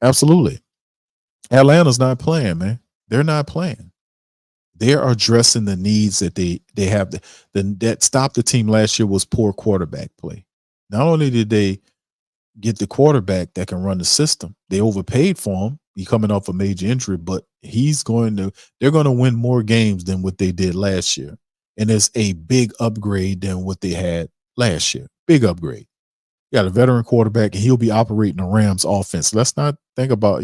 absolutely. Atlanta's not playing, man. They're not playing. They are addressing the needs that they have. That stopped the team last year was poor quarterback play. Not only did they get the quarterback that can run the system, they overpaid for him. He's coming off a major injury, but they're going to win more games than what they did last year. And it's a big upgrade than what they had last year. Big upgrade. You got a veteran quarterback, and he'll be operating the Rams offense. Let's not think about,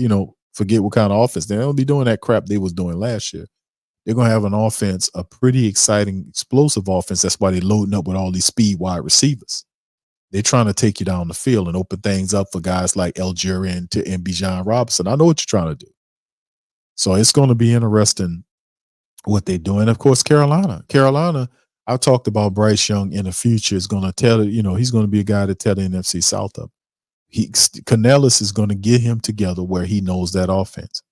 forget what kind of offense. They don't be doing that crap they was doing last year. They're going to have an offense, a pretty exciting, explosive offense. That's why they're loading up with all these speed wide receivers. They're trying to take you down the field and open things up for guys like Algeria and Bijan Robinson. I know what you're trying to do. So it's going to be interesting what they're doing. Of course, Carolina, I talked about Bryce Young in the future is going to tell it, he's going to be a guy to tell the NFC South up. Canellis is going to get him together where he knows that offense.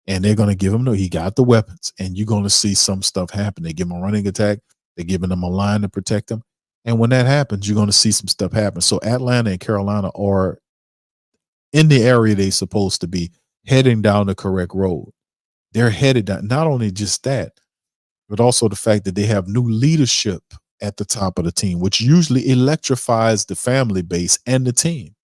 And they're going to give him, he got the weapons, and you're going to see some stuff happen. They give him a running attack. They're giving him a line to protect him. And when that happens, you're going to see some stuff happen. So Atlanta and Carolina are in the area they're supposed to be, heading down the correct road. They're headed down. Not only just that, but also the fact that they have new leadership at the top of the team, which usually electrifies the family base and the team.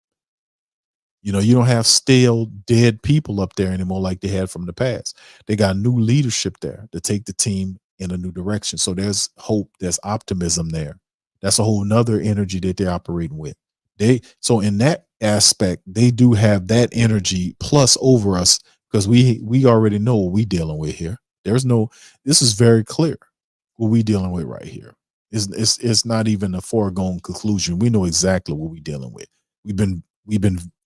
You don't have stale, dead people up there anymore like they had from the past. They got new leadership there to take the team in a new direction. So there's hope, there's optimism there. That's a whole nother energy that they're operating with. So in that aspect, they do have that energy plus over us because we already know what we're dealing with here. This is very clear what we're dealing with right here. It's not even a foregone conclusion. We know exactly what we're dealing with. We've been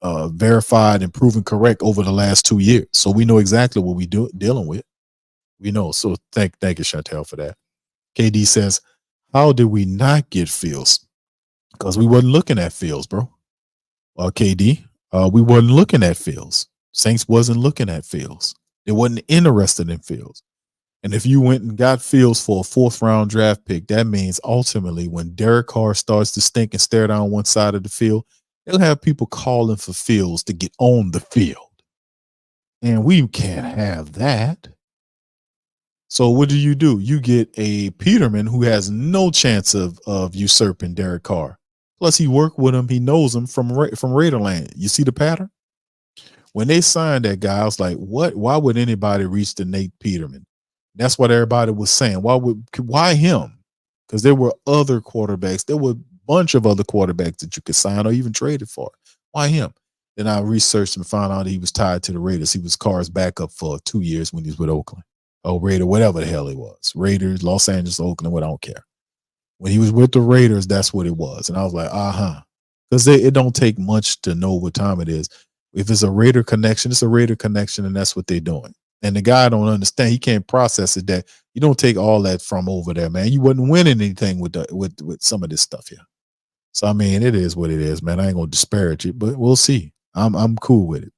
verified and proven correct over the last 2 years. So we know exactly what we're dealing with. We know. So thank you, Chantel, for that. KD says, how did we not get Fields? Because we wasn't looking at Fields, bro. KD, we wasn't looking at Fields. Saints wasn't looking at Fields. They wasn't interested in Fields. And if you went and got Fields for a 4th-round draft pick, that means ultimately when Derek Carr starts to stink and stare down one side of the field, they'll have people calling for Fields to get on the field. And we can't have that. So what do? You get a Peterman who has no chance of usurping Derek Carr. Plus, he worked with him. He knows him from Raiderland. You see the pattern? When they signed that guy, I was like, what? Why would anybody reach to Nate Peterman? That's what everybody was saying. Why him? Because there were other quarterbacks. There were a bunch of other quarterbacks that you could sign or even trade it for. Why him? Then I researched and found out he was tied to the Raiders. He was Carr's backup for 2 years when he was with Oakland. Oh, Raider, whatever the hell he was. Raiders, Los Angeles, Oakland, what I don't care. When he was with the Raiders, that's what it was. And I was like, because it don't take much to know what time it is. If it's a Raider connection, it's a Raider connection, and that's what they're doing. And the guy don't understand. He can't process it that you don't take all that from over there, man. You wouldn't win anything with some of this stuff here. So, I mean, it is what it is, man. I ain't going to disparage it, but we'll see. I'm cool with it.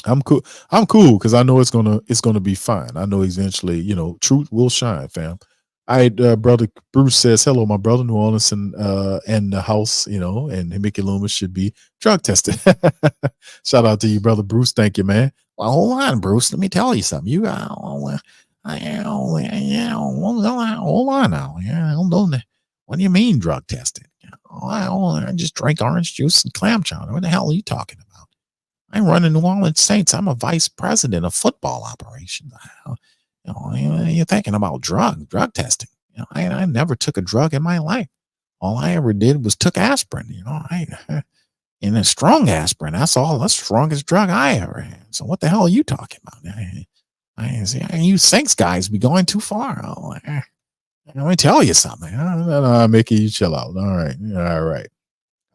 I'm cool because I know it's gonna be fine. I know eventually, truth will shine, fam. Brother Bruce says, hello, my brother, New Orleans and the house, and Mickey Loomis should be drug tested. Shout out to you, brother Bruce. Thank you, man. Well, hold on, Bruce. Let me tell you something. You hold on now. What do you mean drug tested? I just drank orange juice and clam chowder. What the hell are you talking about? I run the New Orleans Saints. I'm a vice president of football operations. You're thinking about drug testing. I never took a drug in my life. All I ever did was took aspirin. And a strong aspirin. That's all. That's the strongest drug I ever had. So what the hell are you talking about? You Saints guys be going too far. Let me tell you something. No, Mickey, you chill out. All right.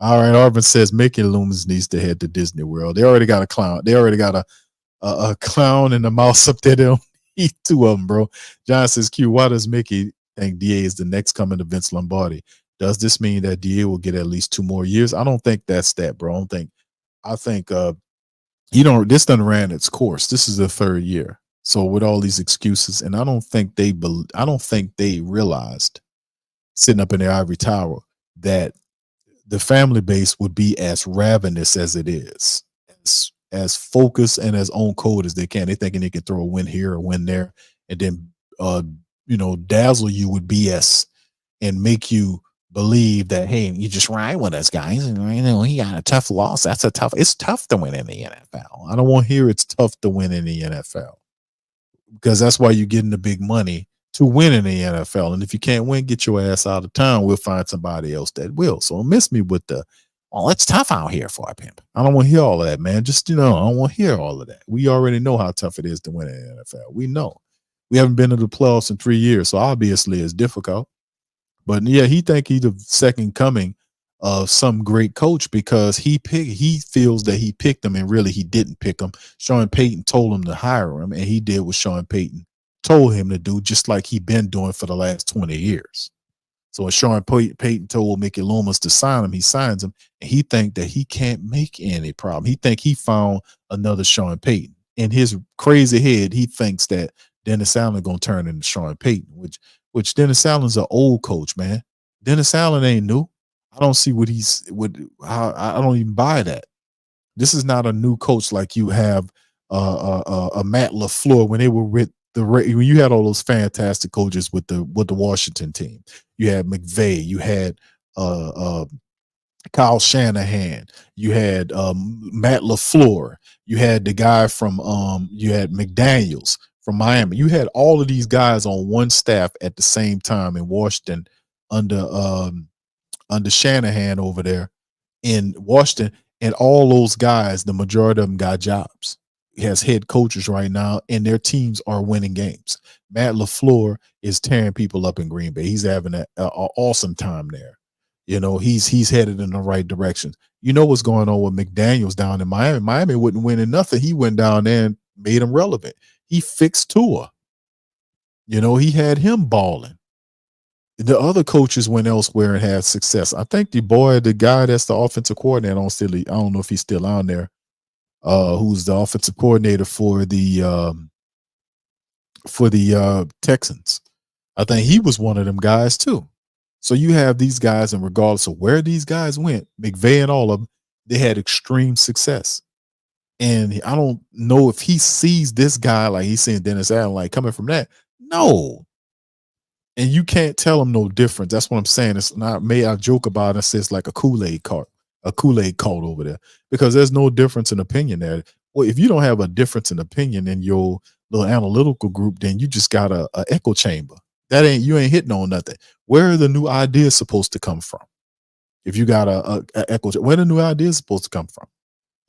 Arvin says Mickey Loomis needs to head to Disney World. They already got a clown. They already got a clown and a mouse up there. They don't need 2 of them, bro. John says, Q, why does Mickey think DA is the next coming to Vince Lombardi? Does this mean that DA will get at least 2 more years? I don't think that's that, bro. I think this done ran its course. This is the 3rd year. So with all these excuses, and I don't think they realized sitting up in their ivory tower, that the family base would be as ravenous as it is, as focused and as on code as they can. They're thinking they can throw a win here or win there, and then dazzle you with BS and make you believe that, hey, you just ride with us, guys, and he got a tough loss. It's tough to win in the NFL. I don't want to hear it's tough to win in the NFL, because that's why you're getting the big money to win in the NFL. And if you can't win, get your ass out of town. We'll find somebody else that will. So don't miss me with it's tough out here for a pimp. I don't want to hear all of that, man. Just, I don't want to hear all of that. We already know how tough it is to win in the NFL. We know. We haven't been to the playoffs in 3 years, so obviously it's difficult. But yeah, he think he's the second coming of some great coach, because he feels that he picked him, and really he didn't pick him. Sean Payton told him to hire him, and he did what Sean Payton told him to do, just like he been doing for the last 20 years. So when Sean Payton told Mickey Loomis to sign him, he signs him, and he think that he can't make any problem. He think he found another Sean Payton. In his crazy head, he thinks that Dennis Allen gonna turn into Sean Payton, which Dennis Allen's an old coach, man. Dennis Allen ain't new. I don't see I don't even buy that. This is not a new coach like you have a Matt LaFleur when they were with when you had all those fantastic coaches with the Washington team. You had McVay, you had Kyle Shanahan, you had Matt LaFleur, you had the guy from you had McDaniels from Miami. You had all of these guys on one staff at the same time in Washington under Shanahan over there in Washington, and all those guys, the majority of them got jobs. He has head coaches right now, and their teams are winning games. Matt LaFleur is tearing people up in Green Bay. He's having an awesome time there. He's headed in the right direction. You know what's going on with McDaniels down in Miami? Miami wouldn't win in nothing. He went down there and made him relevant. He fixed Tua. He had him balling. The other coaches went elsewhere and had success. I think the guy that's the offensive coordinator, I don't know if he's still on there, who's the offensive coordinator for the Texans. I think he was one of them guys too. So you have these guys, and regardless of where these guys went, McVay and all of them, they had extreme success. And I don't know if he sees this guy like he's seeing Dennis Allen, like coming from that. No. And you can't tell him no difference. That's what I'm saying. It's not, I joke about it and say it's like a Kool-Aid cart over there, because there's no difference in opinion there. Well, if you don't have a difference in opinion in your little analytical group, then you just got a echo chamber. You ain't hitting on nothing. Where are the new ideas supposed to come from? If you got a echo, where the new ideas supposed to come from?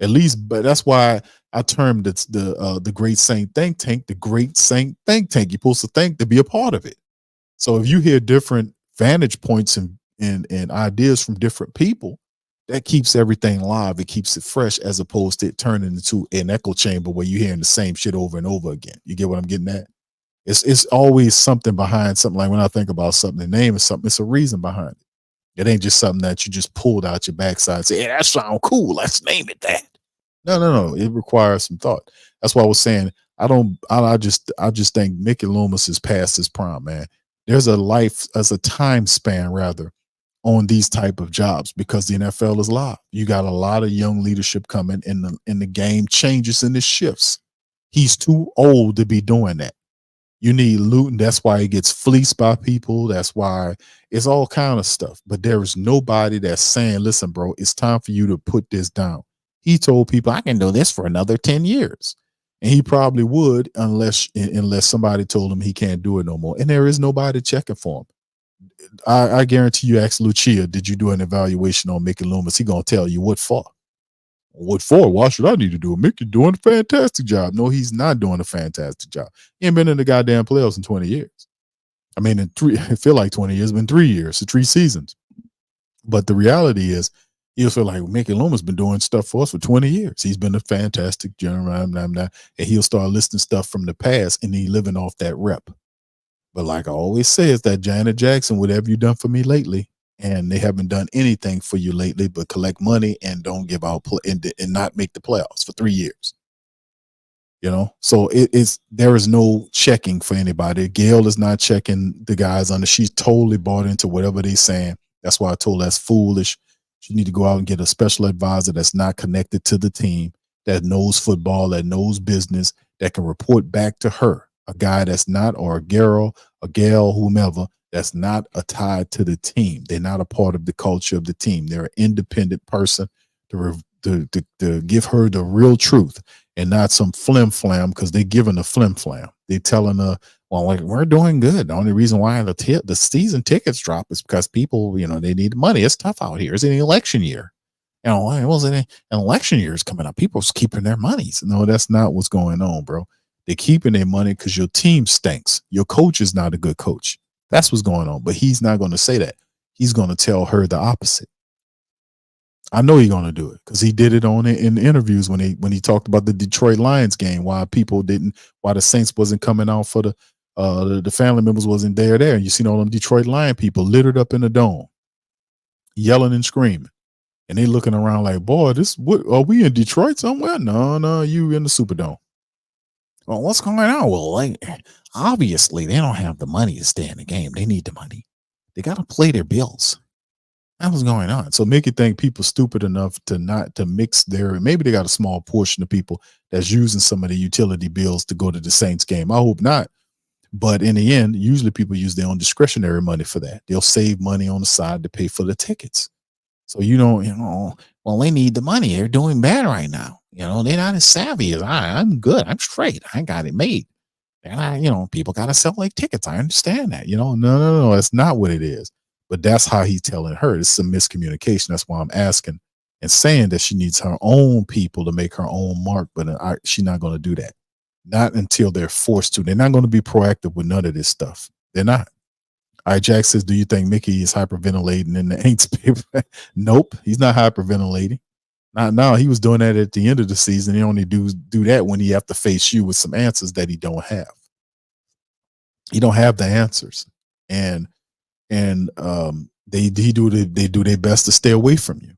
At least, but that's why I termed it the Great Saint Think Tank, the Great Saint Think Tank. You're supposed to think to be a part of it. So if you hear different vantage points and ideas from different people, that keeps everything live. It keeps it fresh, as opposed to it turning into an echo chamber where you're hearing the same shit over and over again. You get what I'm getting at? It's always something behind something. Like when I think about something, the name is something, it's a reason behind it. It ain't just something that you just pulled out your backside and say, hey, that sounds cool, let's name it that. No. It requires some thought. That's why I was saying I just think Mickey Loomis is past his prime, man. There's a time span rather on these type of jobs, because the NFL is live. You got a lot of young leadership coming in the game changes and it shifts. He's too old to be doing that. You need Luton. That's why he gets fleeced by people. That's why it's all kind of stuff. But there is nobody that's saying, listen, bro, it's time for you to put this down. He told people, I can do this for another 10 years. And he probably would, unless somebody told him he can't do it no more. And there is nobody checking for him. I guarantee you, ask Lucia, did you do an evaluation on Mickey Loomis? He going to tell you what for. What for? Why should I need to do it? Mickey doing a fantastic job. No, he's not doing a fantastic job. He ain't been in the goddamn playoffs in 20 years. I mean, I feel like 20 years, been 3 years, 3 seasons. But the reality is, you feel like Mickey Loomis been doing stuff for us for 20 years. He's been a fantastic general, and he'll start listing stuff from the past, and he living off that rep. But like I always say, it's that Janet Jackson, what have you done for me lately? And they haven't done anything for you lately but collect money and don't give out and not make the playoffs for 3 years. So there is no checking for anybody. Gail is not checking the guys under. She's totally bought into whatever they're saying. That's why I told her that's foolish. She need to go out and get a special advisor that's not connected to the team, that knows football, that knows business, that can report back to her. A guy that's not, or a girl, a gal, whomever, that's not tied to the team. They're not a part of the culture of the team. They're an independent person to give her the real truth and not some flim flam, because they're giving a flim flam. They're telling her, well, like, we're doing good. The only reason why the season tickets drop is because people, they need money. It's tough out here. It's an election year. It wasn't an election year is coming up. People's keeping their monies. No, that's not what's going on, bro. They're keeping their money because your team stinks. Your coach is not a good coach. That's what's going on. But he's not going to say that. He's going to tell her the opposite. I know he's going to do it because he did it in interviews when he talked about the Detroit Lions game, why the Saints wasn't coming out for the family members wasn't there. And you seen all them Detroit Lion people littered up in the dome, yelling and screaming. And they looking around like, boy, what are we in Detroit somewhere? No, you in the Superdome. Well, what's going on? Well, obviously they don't have the money to stay in the game. They need the money. They got to play their bills. That's what's going on. So make you think people stupid enough to mix maybe they got a small portion of people that's using some of the utility bills to go to the Saints game. I hope not. But in the end, usually people use their own discretionary money for that. They'll save money on the side to pay for the tickets. So well, they need the money. They're doing bad right now. They're not as savvy as I'm good. I'm straight. I got it made. And people got to sell like tickets. I understand that. No, that's not what it is. But that's how he's telling her. It's some miscommunication. That's why I'm asking and saying that she needs her own people to make her own mark. But she's not going to do that. Not until they're forced to. They're not going to be proactive with none of this stuff. They're not. All right, Jack says, do you think Mickey is hyperventilating in the Aints paper? Nope, he's not hyperventilating. Not now. He was doing that at the end of the season. He only do that when he have to face you with some answers that he don't have. He don't have the answers, and they do their best to stay away from you.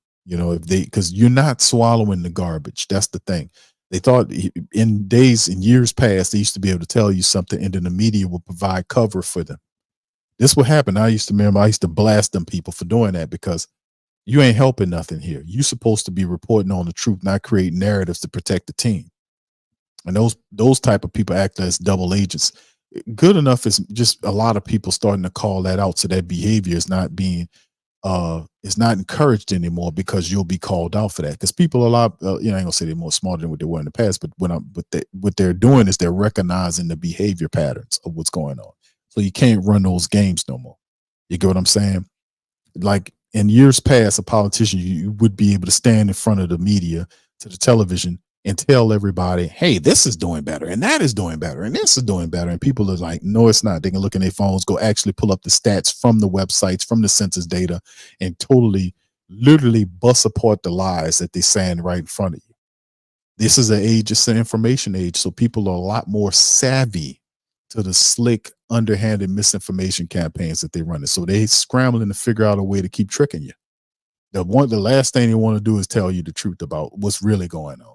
Because you're not swallowing the garbage. That's the thing. They thought in years past they used to be able to tell you something, and then the media would provide cover for them. This what happened. I used to blast them people for doing that, because you ain't helping nothing here. You're supposed to be reporting on the truth, not create narratives to protect the team. And those type of people act as double agents. Good enough is just a lot of people starting to call that out, so that behavior is not being is not encouraged anymore, because you'll be called out for that. Because people a lot, I ain't gonna say they're more smarter than what they were in the past, but what they're doing is they're recognizing the behavior patterns of what's going on. So you can't run those games no more. You get what I'm saying? Like in years past, a politician, you would be able to stand in front of the media, to the television, and tell everybody, hey, this is doing better, and that is doing better, and this is doing better. And people are like, no, it's not. They can look in their phones, go actually pull up the stats from the websites, from the census data, and literally bust apart the lies that they're saying right in front of you. This is an age, it's an information age. So people are a lot more savvy to the slick, underhanded misinformation campaigns that they're running. So they scrambling to figure out a way to keep tricking you. The last thing they want to do is tell you the truth about what's really going on.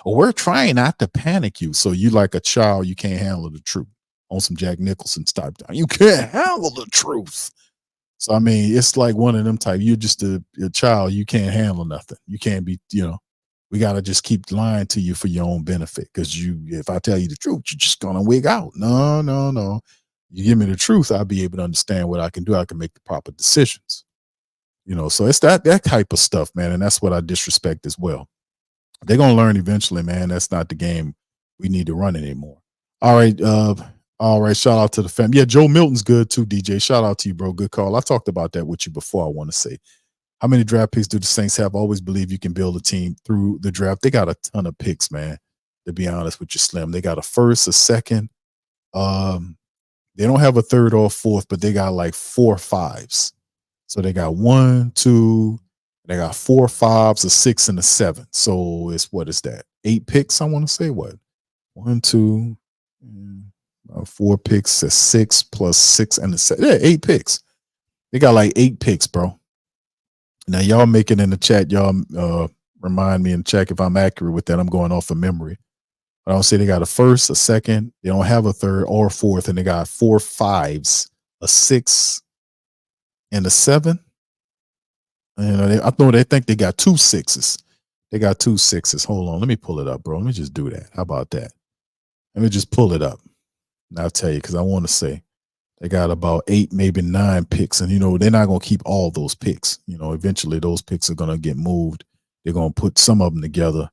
We're trying not to panic you. So you like a child, you can't handle the truth. On some Jack Nicholson type. You can't handle the truth. So I mean, it's like one of them type. You're just a child. You can't handle nothing. You can't be. We gotta just keep lying to you for your own benefit. Because if I tell you the truth, you're just gonna wig out. No. You give me the truth, I'll be able to understand what I can do. I can make the proper decisions. So it's that type of stuff, man. And that's what I disrespect as well. They're gonna learn eventually, man. That's not the game we need to run anymore. All right. Shout out to the fam. Yeah, Joe Milton's good too, DJ. Shout out to you, bro. Good call. I talked about that with you before. I want to say, how many draft picks do the Saints have? I always believe you can build a team through the draft. They got a ton of picks, man. To be honest with you, Slim. They got a first, a second. They don't have a third or a fourth, but they got like 4 5s. So they got 1, 2. They got 4 5s, a 6, and a 7. So what is that? 8 picks, I want to say. What? 1, 2, 4 picks, a 6 plus 6 and a 7. Yeah, 8 picks. They got like 8 picks, bro. Now y'all make it in the chat. Y'all remind me in the chat if I'm accurate with that. I'm going off of memory. I don't say they got a first, a second. They don't have a third or a fourth, and they got 4 5s, a 6, and a 7. I know they think they got 2 6s. They got 2 6s. Hold on, let me pull it up, bro. Let me just do that. How about that? Let me just pull it up. And I'll tell you, because I want to say they got about 8, maybe 9 picks, and they're not gonna keep all those picks. Eventually those picks are gonna get moved. They're gonna put some of them together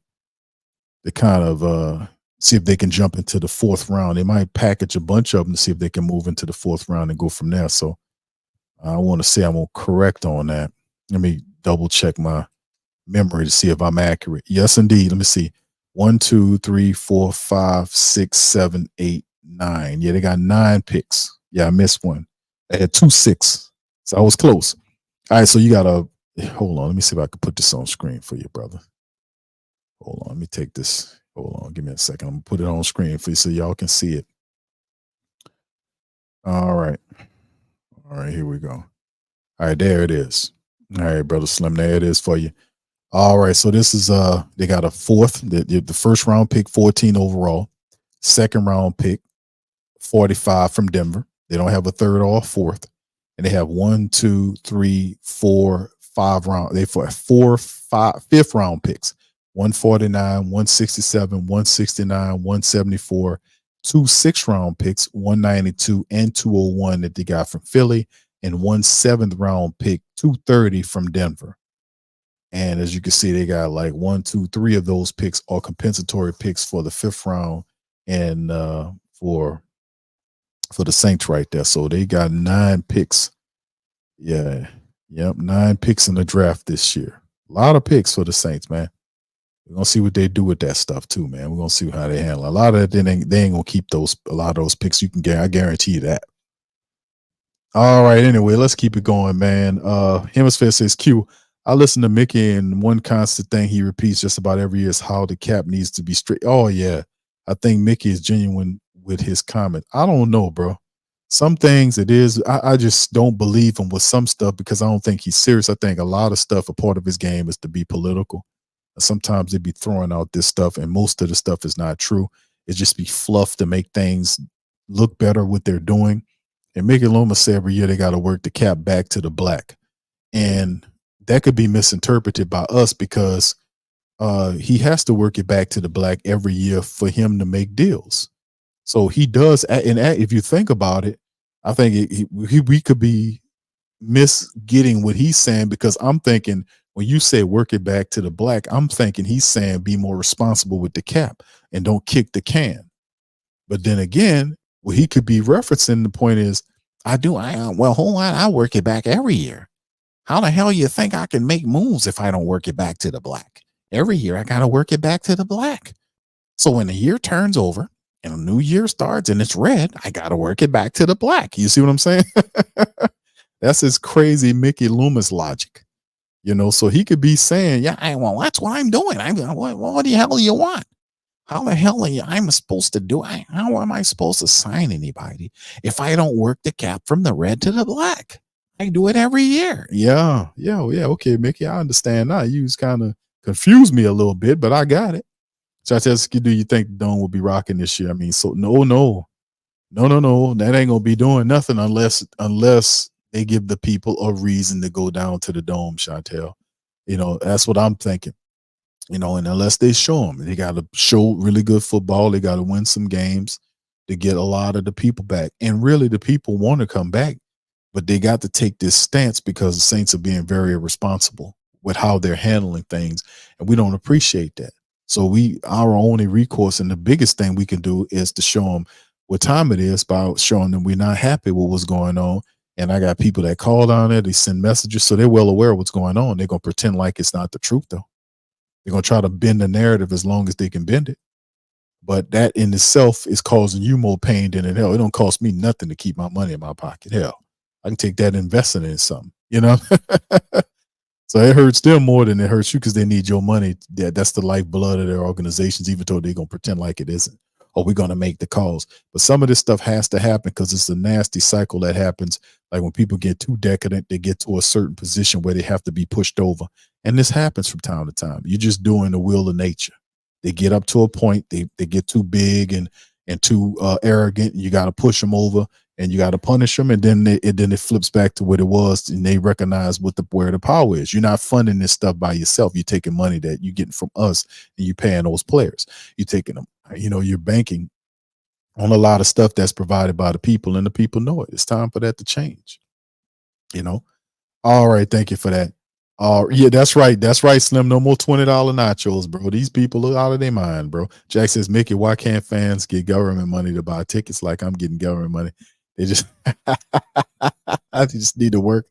to kind of see if they can jump into the 4th round. They might package a bunch of them to see if they can move into the 4th round and go from there. So I want to say I'm correct on that. Let me double check my memory to see if I'm accurate. Yes, indeed. Let me see. 1, 2, 3, 4, 5, 6, 7, 8, 9. Yeah, they got 9 picks. Yeah, I missed one. They had 2 6. So I was close. All right, so you got hold on. Let me see if I can put this on screen for you, brother. Hold on. Let me take this. Hold on. Give me a second. I'm going to put it on screen for you so y'all can see it. All right. All right, here we go. All right, there it is. All right, Brother Slim, there it is for you. All right, so this is they got a 4th, the first round pick, 14 overall, 2nd round pick, 45 from Denver. They don't have a 3rd or a 4th, and they have 1, 2, 3, 4, 5 round. They for 4, 5, 5th round picks, 149, 167, 169, 174, 2 6th round picks, 192 and 201 that they got from Philly, and 1 7th round pick, 230 from Denver. And as you can see, they got like 1, 2, 3 of those picks are compensatory picks for the 5th round and for the Saints right there. So they got 9 picks. Yeah. Yep. 9 picks in the draft this year. A lot of picks for the Saints, man. We're going to see what they do with that stuff too, man. We're going to see how they handle it. A lot of that, they ain't going to keep a lot of those picks. I guarantee you that. All right. Anyway, let's keep it going, man. Hemisphere says, Q, I listen to Mickey, and one constant thing he repeats just about every year is how the cap needs to be straight. Oh, yeah. I think Mickey is genuine with his comment. I don't know, bro. Some things it is. I just don't believe him with some stuff because I don't think he's serious. I think a lot of stuff, a part of his game is to be political. Sometimes they be throwing out this stuff, and most of the stuff is not true. It just be fluff to make things look better what they're doing. And Mickey Loomis said every year they got to work the cap back to the black. And that could be misinterpreted by us because he has to work it back to the black every year for him to make deals. So he does. And if you think about it, I think we could be misgetting what he's saying, because I'm thinking when you say work it back to the black, I'm thinking he's saying be more responsible with the cap and don't kick the can. But then again, what he could be referencing, the point is, well, hold on, I work it back every year. How the hell you think I can make moves if I don't work it back to the black? Every year I got to work it back to the black. So when the year turns over and a new year starts and it's red, I got to work it back to the black. You see what I'm saying? That's his crazy Mickey Loomis logic. So he could be saying, yeah, well, that's what I'm doing. What the hell do you want? How the hell I'm supposed to do? How am I supposed to sign anybody if I don't work the cap from the red to the black? I do it every year. Yeah. Okay, Mickey, I understand now. You kind of confused me a little bit, but I got it. So I ask you, do you think the Dome will be rocking this year? I mean, so no. That ain't gonna be doing nothing unless they give the people a reason to go down to the Dome, Chantel. That's what I'm thinking. And unless they show them, they got to show really good football. They got to win some games to get a lot of the people back. And really, the people want to come back, but they got to take this stance because the Saints are being very irresponsible with how they're handling things, and we don't appreciate that. So our only recourse and the biggest thing we can do is to show them what time it is by showing them we're not happy with what's going on. And I got people that call down there, they send messages, so they're well aware of what's going on. They're going to pretend like it's not the truth, though. They're going to try to bend the narrative as long as they can bend it. But that in itself is causing you more pain than it hell. It don't cost me nothing to keep my money in my pocket. Hell, I can take that and invest it in something, So it hurts them more than it hurts you because they need your money. That's the lifeblood of their organizations, even though they're going to pretend like it isn't. Or we're going to make the calls. But some of this stuff has to happen because it's a nasty cycle that happens. Like when people get too decadent, they get to a certain position where they have to be pushed over. And this happens from time to time. You're just doing the will of nature. They get up to a point, they get too big and too arrogant, and you got to push them over and you got to punish them, and then it flips back to what it was, and they recognize where the power is. You're not funding this stuff by yourself. You're taking money that you're getting from us, and you're paying those players. You're taking them, you're banking on a lot of stuff that's provided by the people, and the people know it. It's time for that to change. All right, thank you for that. Yeah, that's right. That's right, Slim. No more $20 nachos, bro. These people are out of their mind, bro. Jack says, Mickey, why can't fans get government money to buy tickets like I'm getting government money? They just I just need to work.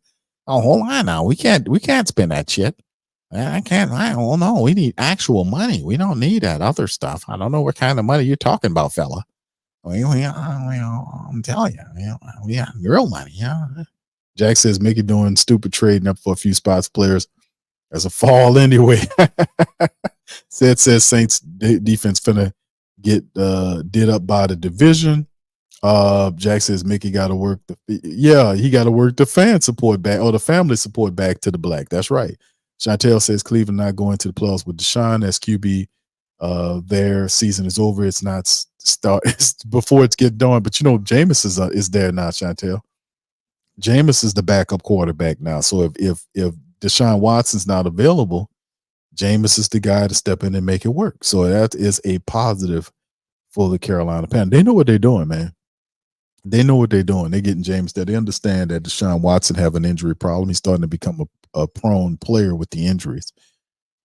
Oh, hold on now. We can't spend that shit. I don't know. We need actual money. We don't need that other stuff. I don't know what kind of money you're talking about, fella. I'm telling you, we got real money. Yeah. Jack says Mickey doing stupid trading up for a few spots players as a fall anyway. says Saints defense finna get did up by the division. Jack says Mickey got to work he got to work the fan support back or the family support back to the black. That's right. Chantel says Cleveland not going to the playoffs with Deshaun as QB. Their season is over. It's not it's before it's get done. But Jameis is there now, Chantel. Jameis is the backup quarterback now. So if Deshaun Watson's not available, Jameis is the guy to step in and make it work. So that is a positive for the Carolina Panthers. They know what they're doing, man. They know what they're doing. They're getting Jameis there. They understand that Deshaun Watson have an injury problem. He's starting to become a prone player with the injuries.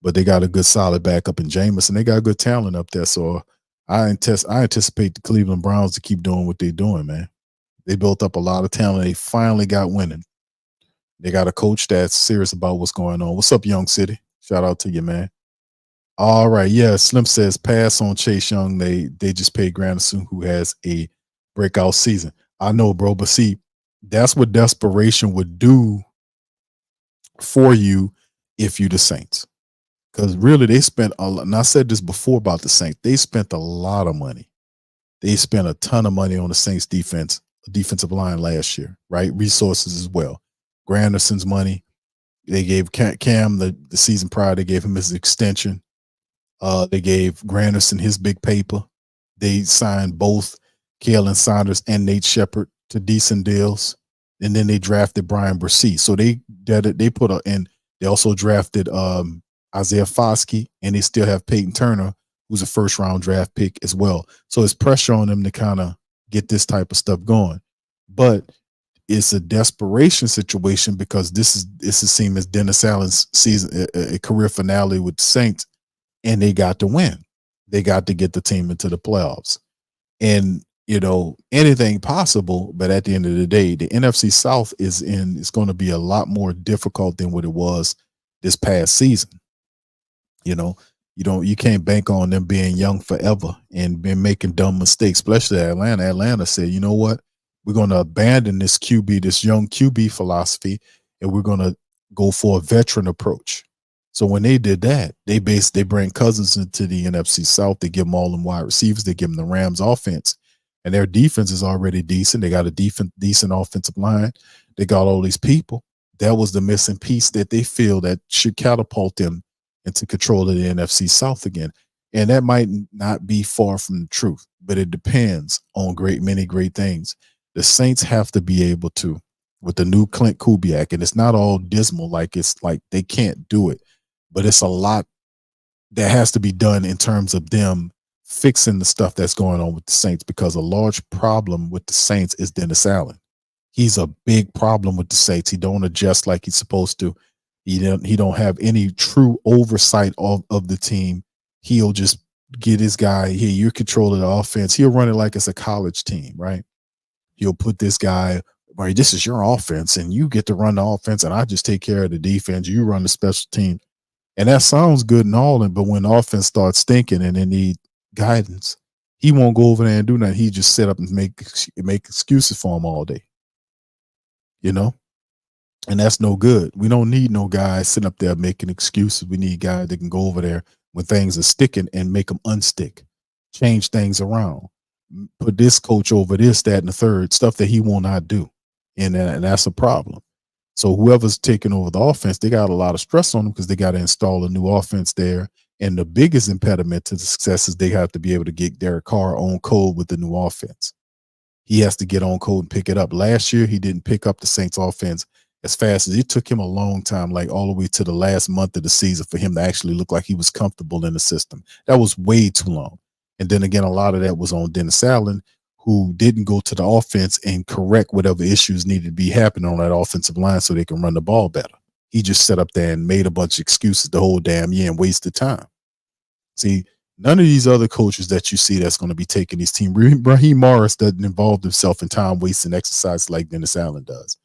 But they got a good solid backup in Jameis, and they got good talent up there. So I anticipate the Cleveland Browns to keep doing what they're doing, man. They built up a lot of talent. They finally got winning. They got a coach that's serious about what's going on. What's up, Young City? Shout out to you, man. All right. Yeah, Slim says pass on Chase Young. They just paid Granderson, who has a breakout season. I know, bro, but see, that's what desperation would do for you if you the Saints. Because really, they spent a lot, and I said this before about the Saints, they spent a lot of money. They spent a ton of money on the Saints defensive line last year, right? Resources as well. Granderson's money. They gave Cam the season prior, they gave him his extension. They gave Granderson his big paper. They signed both Kalen Saunders and Nate Shepard to decent deals. And then they drafted Brian Bresee. So they put and they also drafted Isaiah Foskey, and they still have Peyton Turner, who's a first-round draft pick as well. So it's pressure on them to kind of get this type of stuff going. But it's a desperation situation because this is seen as Dennis Allen's season, a career finale with the Saints, and they got to win. They got to get the team into the playoffs. And, anything possible, but at the end of the day, the NFC South is going to be a lot more difficult than what it was this past season. You can't bank on them being young forever and been making dumb mistakes, especially Atlanta. Atlanta said, you know what? We're going to abandon this young QB philosophy, and we're going to go for a veteran approach. So when they did that, they bring Cousins into the NFC South. They give them all them wide receivers. They give them the Rams offense, and their defense is already decent. They got a decent offensive line. They got all these people. That was the missing piece that they feel that should catapult them into control of the NFC South again. And that might not be far from the truth, but it depends on many great things. The Saints have to be able to, with the new Clint Kubiak, and it's not all dismal, it's like they can't do it, but it's a lot that has to be done in terms of them fixing the stuff that's going on with the Saints, because a large problem with the Saints is Dennis Allen. He's a big problem with the Saints. He don't adjust like he's supposed to. He don't have any true oversight of the team. He'll just get his guy, here, you're controlling the offense. He'll run it like it's a college team, right? He'll put this guy, right, this is your offense, and you get to run the offense, and I just take care of the defense. You run the special team. And that sounds good and all, but when the offense starts stinking and they need guidance, he won't go over there and do nothing. He just sit up and make excuses for him all day. And that's no good. We don't need no guys sitting up there making excuses. We need guys that can go over there when things are sticking and make them unstick, change things around, put this coach over this, that, and the third, stuff that he will not do. And that's a problem. So whoever's taking over the offense, they got a lot of stress on them because they got to install a new offense there. And the biggest impediment to the success is they have to be able to get Derek Carr on code with the new offense. He has to get on code and pick it up. Last year, he didn't pick up the Saints offense as fast as it took him a long time, like all the way to the last month of the season for him to actually look like he was comfortable in the system. That was way too long. And then again, a lot of that was on Dennis Allen, who didn't go to the offense and correct whatever issues needed to be happening on that offensive line so they can run the ball better. He just sat up there and made a bunch of excuses the whole damn year and wasted time. See, none of these other coaches that you see that's going to be taking these teams, Raheem Morris doesn't involve himself in time wasting exercise like Dennis Allen does.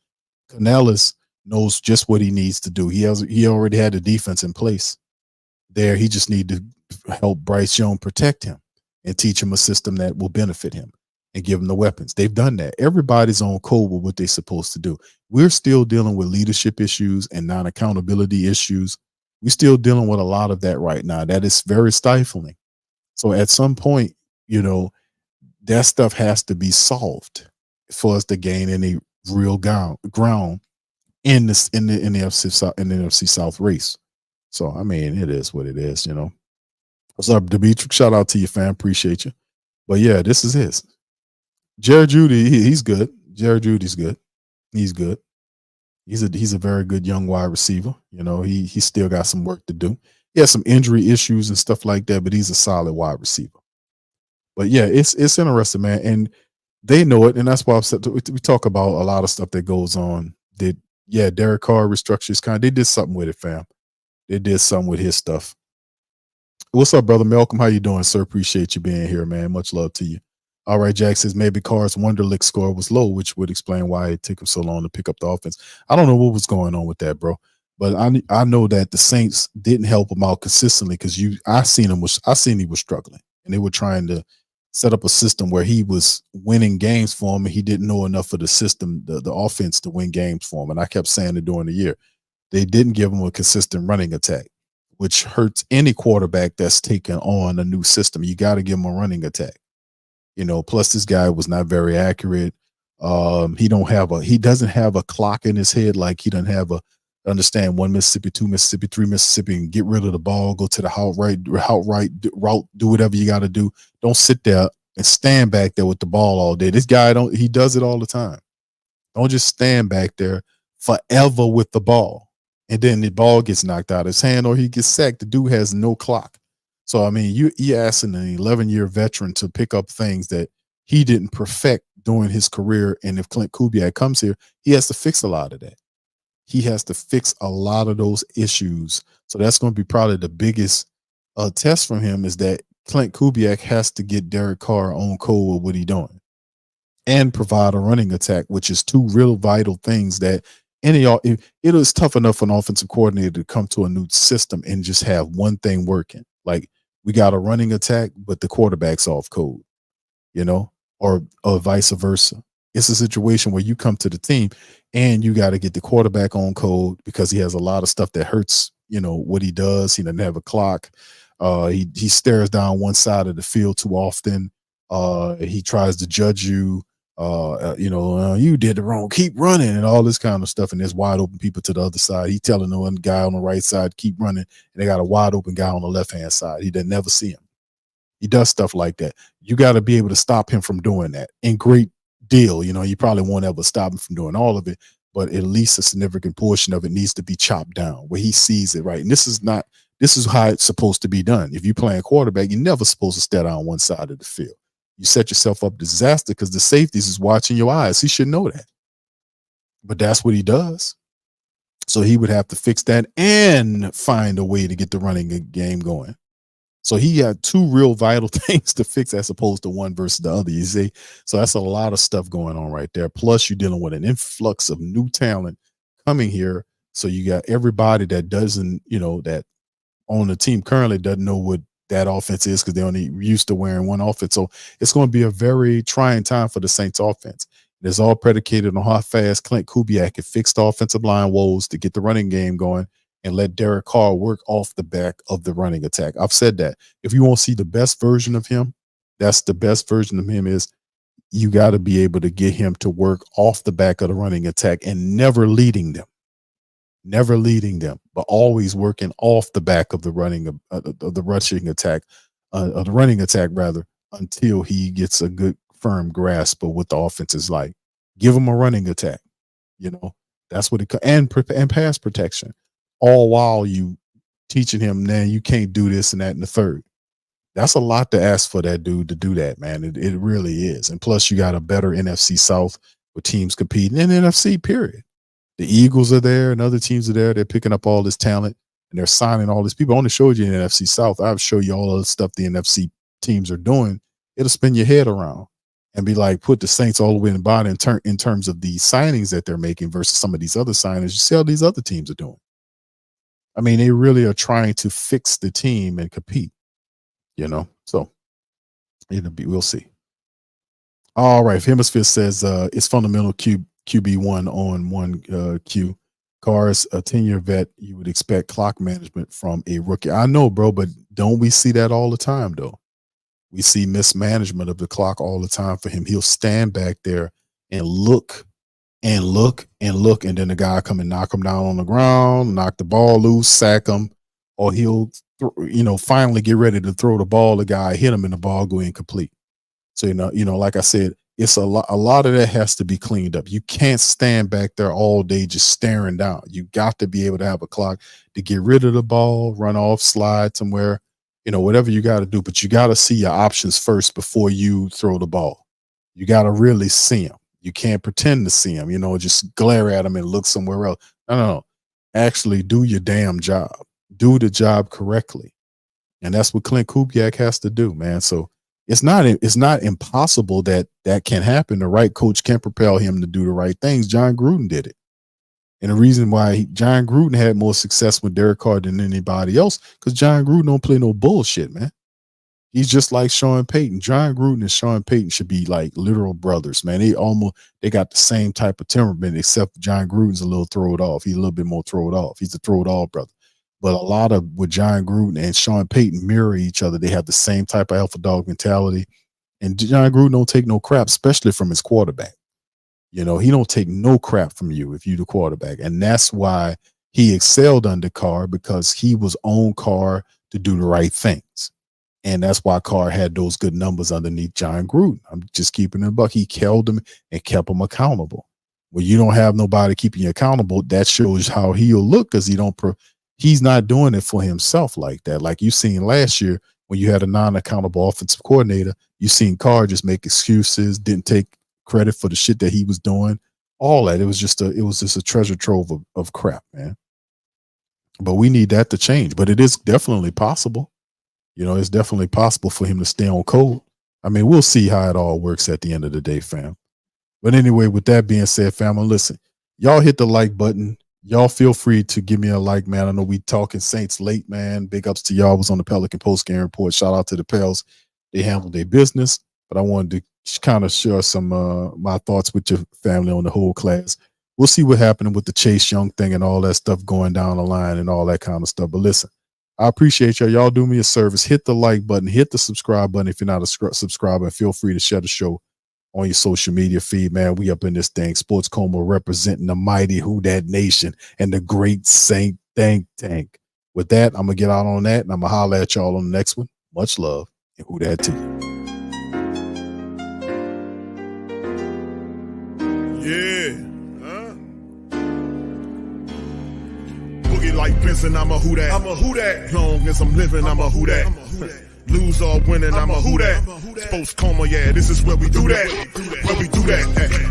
Canellis knows just what he needs to do. He already had the defense in place there. He just need to help Bryce Young protect him and teach him a system that will benefit him and give him the weapons. They've done that. Everybody's on code with what they're supposed to do. We're still dealing with leadership issues and non-accountability issues. We're still dealing with a lot of that right now. That is very stifling. So at some point, that stuff has to be solved for us to gain any real ground in the NFC South race. So I mean, it is what it is. What's up, Demetric? Shout out to you, fam. Appreciate you. But yeah, this is his. Jerry Jeudy, he's good. Jerry Judy's good. He's good. He's a very good young wide receiver. He's still got some work to do. He has some injury issues and stuff like that, but he's a solid wide receiver. But yeah, it's interesting, man. And they know it. And that's why we talk about a lot of stuff that goes on. Derek Carr restructured they did something with it, fam. They did something with his stuff. What's up, brother Malcolm? How you doing, sir? Appreciate you being here, man. Much love to you. All right, Jack says maybe Carr's Wonderlic score was low, which would explain why it took him so long to pick up the offense. I don't know what was going on with that, bro. But I know that the Saints didn't help him out consistently because I seen he was struggling, and they were trying to set up a system where he was winning games for him, and he didn't know enough of the system, the offense to win games for him. And I kept saying it during the year. They didn't give him a consistent running attack, which hurts any quarterback that's taking on a new system. You got to give him a running attack. Plus this guy was not very accurate. He doesn't have a clock in his head. Like he doesn't have understand 1 Mississippi, 2 Mississippi, 3 Mississippi, and get rid of the ball, go to the route, do whatever you got to do. Don't sit there and stand back there with the ball all day. This guy he does it all the time. Don't just stand back there forever with the ball. And then the ball gets knocked out of his hand or he gets sacked. The dude has no clock. So, I mean, you're asking an 11-year veteran to pick up things that he didn't perfect during his career. And if Clint Kubiak comes here, he has to fix a lot of that. He has to fix a lot of those issues. So that's going to be probably the biggest test from him is that Clint Kubiak has to get Derek Carr on code with what he's doing and provide a running attack, which is two real vital things that it is tough enough for an offensive coordinator to come to a new system and just have one thing working. Like we got a running attack, but the quarterback's off code, or vice versa. It's a situation where you come to the team and you got to get the quarterback on code because he has a lot of stuff that hurts, what he does. He doesn't have a clock. He stares down one side of the field too often. He tries to judge you. You did it wrong. Keep running and all this kind of stuff. And there's wide open people to the other side. He telling the one guy on the right side, keep running. And they got a wide open guy on the left-hand side. He doesn't never see him. He does stuff like that. You got to be able to stop him from doing that. And great deal. You probably won't ever stop him from doing all of it, but at least a significant portion of it needs to be chopped down where he sees it, right? And this is how it's supposed to be done. If you're playing quarterback, you're never supposed to stare down one side of the field. You set yourself up disaster because the safeties is watching your eyes. He should know that. But that's what he does. So he would have to fix that and find a way to get the running game going. So he had two real vital things to fix as opposed to one versus the other, you see? So that's a lot of stuff going on right there. Plus you're dealing with an influx of new talent coming here. So you got everybody that doesn't, that on the team currently doesn't know what that offense is because they're only used to wearing one offense. So it's going to be a very trying time for the Saints offense. It's all predicated on how fast Clint Kubiak can fix the offensive line woes to get the running game going and let Derek Carr work off the back of the running attack. I've said that. If you want to see the best version of him, that's the best version of him is you got to be able to get him to work off the back of the running attack and never leading them. never leading them, but always working off the back of the running attack rather, until he gets a good firm grasp of what the offense is like. Give him a running attack, that's what and pass protection, all while you teaching him, man, you can't do this and that and the third. That's a lot to ask for that dude to do that, man. It really is. And plus, you got a better NFC South with teams competing in NFC, period. The Eagles are there and other teams are there. They're picking up all this talent and they're signing all these people. I only showed you in the NFC South. I'll show you all of the stuff the NFC teams are doing. It'll spin your head around and be like, put the Saints all the way in the bottom in terms of the signings that they're making versus some of these other signings. You see how these other teams are doing. I mean, they really are trying to fix the team and compete. So we'll see. All right. Hemisphere says it's fundamental QB1 on 1Q. Carr's a 10-year vet. You would expect clock management from a rookie. I know, bro, but don't we see that all the time, though? We see mismanagement of the clock all the time for him. He'll stand back there and look and look and look, and then the guy come and knock him down on the ground, knock the ball loose, sack him, or he'll finally get ready to throw the ball. The guy hit him and the ball go incomplete. So, like I said, it's a lot of that has to be cleaned up. You can't stand back there all day just staring down. You got to be able to have a clock to get rid of the ball, run off, slide somewhere, whatever you got to do. But you got to see your options first before you throw the ball. You got to really see them. You can't pretend to see them, just glare at them and look somewhere else. No. Actually do your damn job. Do the job correctly. And that's what Clint Kubiak has to do, man. So it's not impossible that can happen. The right coach can propel him to do the right things. John Gruden did it. And the reason why John Gruden had more success with Derek Carr than anybody else, because John Gruden don't play no bullshit, man. He's just like Sean Payton. John Gruden and Sean Payton should be like literal brothers, man. They got the same type of temperament, except John Gruden's a little throw it off. He's a little bit more throw it off. He's a throw it all brother. But a lot of with John Gruden and Sean Payton mirror each other. They have the same type of alpha dog mentality. And John Gruden don't take no crap, especially from his quarterback. He don't take no crap from you if you the quarterback. And that's why he excelled under Carr, because he was on Carr to do the right things. And that's why Carr had those good numbers underneath John Gruden. I'm just keeping it a buck. He held him and kept him accountable. When you don't have nobody keeping you accountable, that shows how he'll look, because he's not doing it for himself like that. Like you seen last year when you had a non-accountable offensive coordinator, you seen Carr just make excuses, didn't take credit for the shit that he was doing. All that. It was just a treasure trove of crap, man. But we need that to change. But it is definitely possible. It's definitely possible for him to stay on code. I mean, we'll see how it all works at the end of the day, fam. But anyway, with that being said, fam, listen, y'all hit the like button. Y'all feel free to give me a like, man. I know we talking Saints late, man. Big ups to y'all. Was on the Pelican post-game report. Shout out to the Pels. They handled their business. But I wanted to kind of share some my thoughts with your family on the whole class. We'll see what happened with the Chase Young thing and all that stuff going down the line and all that kind of stuff. But listen, I appreciate y'all. Y'all do me a service. Hit the like button. Hit the subscribe button if you're not a subscriber. And feel free to share the show on your social media feed, man. We up in this thing. Sports Coma representing the mighty Who Dat Nation and the great Saint Think Tank. With that, I'm going to get out on that, and I'm going to holler at y'all on the next one. Much love, and Who Dat to you. Yeah. Boogie like Benson, I'm a Who Dat. I'm a Who Dat. Long as I'm living, I'm a Who Dat. Lose or winning, I'm a Who Dat. Sports Coma, yeah, this is where we do that. Where we do that,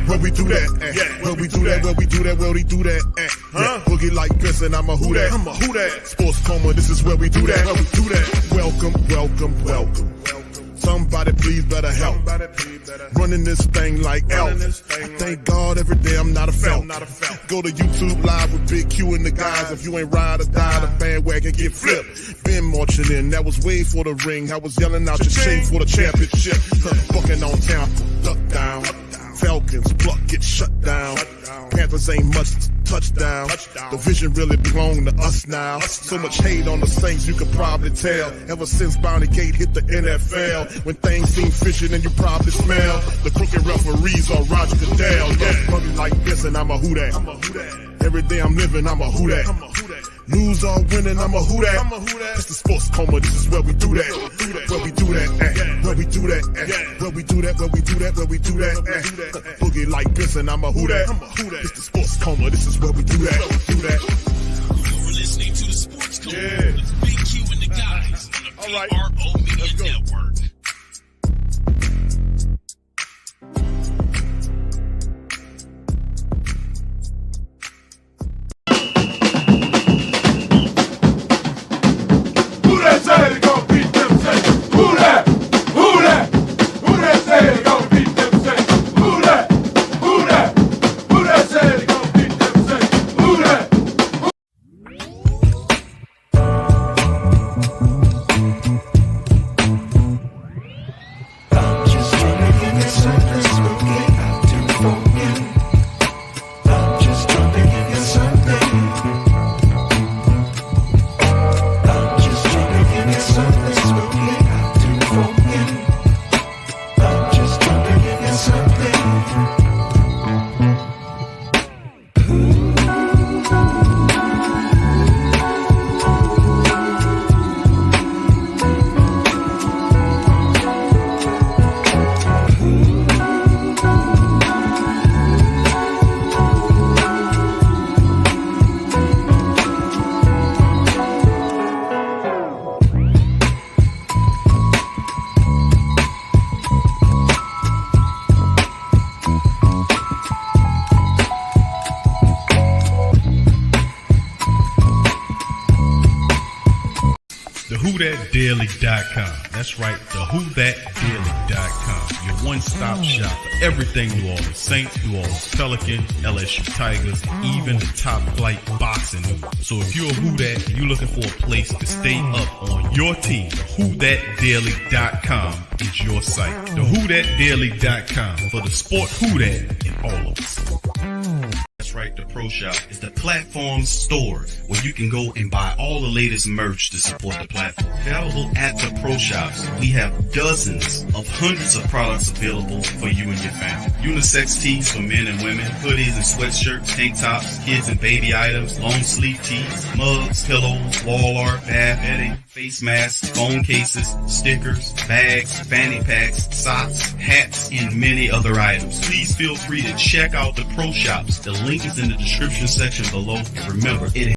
where we do that, where we do that, where we do that, where we do that, Boogie like Benson, I'm a Who Dat. I'm a Who Dat. Sports Coma, this is where we do that. Where we do that. Welcome, welcome, welcome. Somebody please better help. Running this thing like Elf. Thank God every day I'm not a felt. Go to YouTube Live with Big Q and the guys. If you ain't ride or die, the bandwagon get flipped. Been marching in, that was way for the ring. I was yelling out your shame for the championship. Bucking on town, duck down. Falcons, pluck, get shut down. Panthers ain't much touchdown. The vision really belong to us now. So much hate on the Saints, you could probably tell. Ever since Bounty Gate hit the NFL, when things seem fishy and you probably smell the crooked referees on Roger Goodell. Yeah, like this and I'm a Who Dat. Every day I'm living, I'm a who that. Lose or winning, I'm a who that. It's the Sports Coma, this is where we do that. Where we do that at. Where we do that at. Where we do that, where we do that, where we do that at. Boogie like Benson, I'm a who that. It's the Sports Coma, this is where we do that. You're listening to the Sports Coma with Big Q and the guys on the PRO Media Network. WhoThatDaily.com. That's right, the WhoThatDaily.com. Your one-stop shop for everything New Orleans Saints, New Orleans Pelicans, LSU Tigers, even the top flight boxing news. So if you're a Who That and you're looking for a place to stay up on your team, WhoThatDaily.com is your site. The WhoThatDaily.com for the sport Who That in all of us. That's right, the Pro Shop is the platform store where you can go and buy all the latest merch to support the platform. Available at the Pro Shops, we have dozens of hundreds of products available for you and your family. Unisex tees for men and women, hoodies and sweatshirts, tank tops, kids and baby items, long sleeve tees, mugs, pillows, wall art, bath bedding, face masks, phone cases, stickers, bags, fanny packs, socks, hats, and many other items. Please feel free to check out the Pro Shops. The link is in the description section below. And remember, it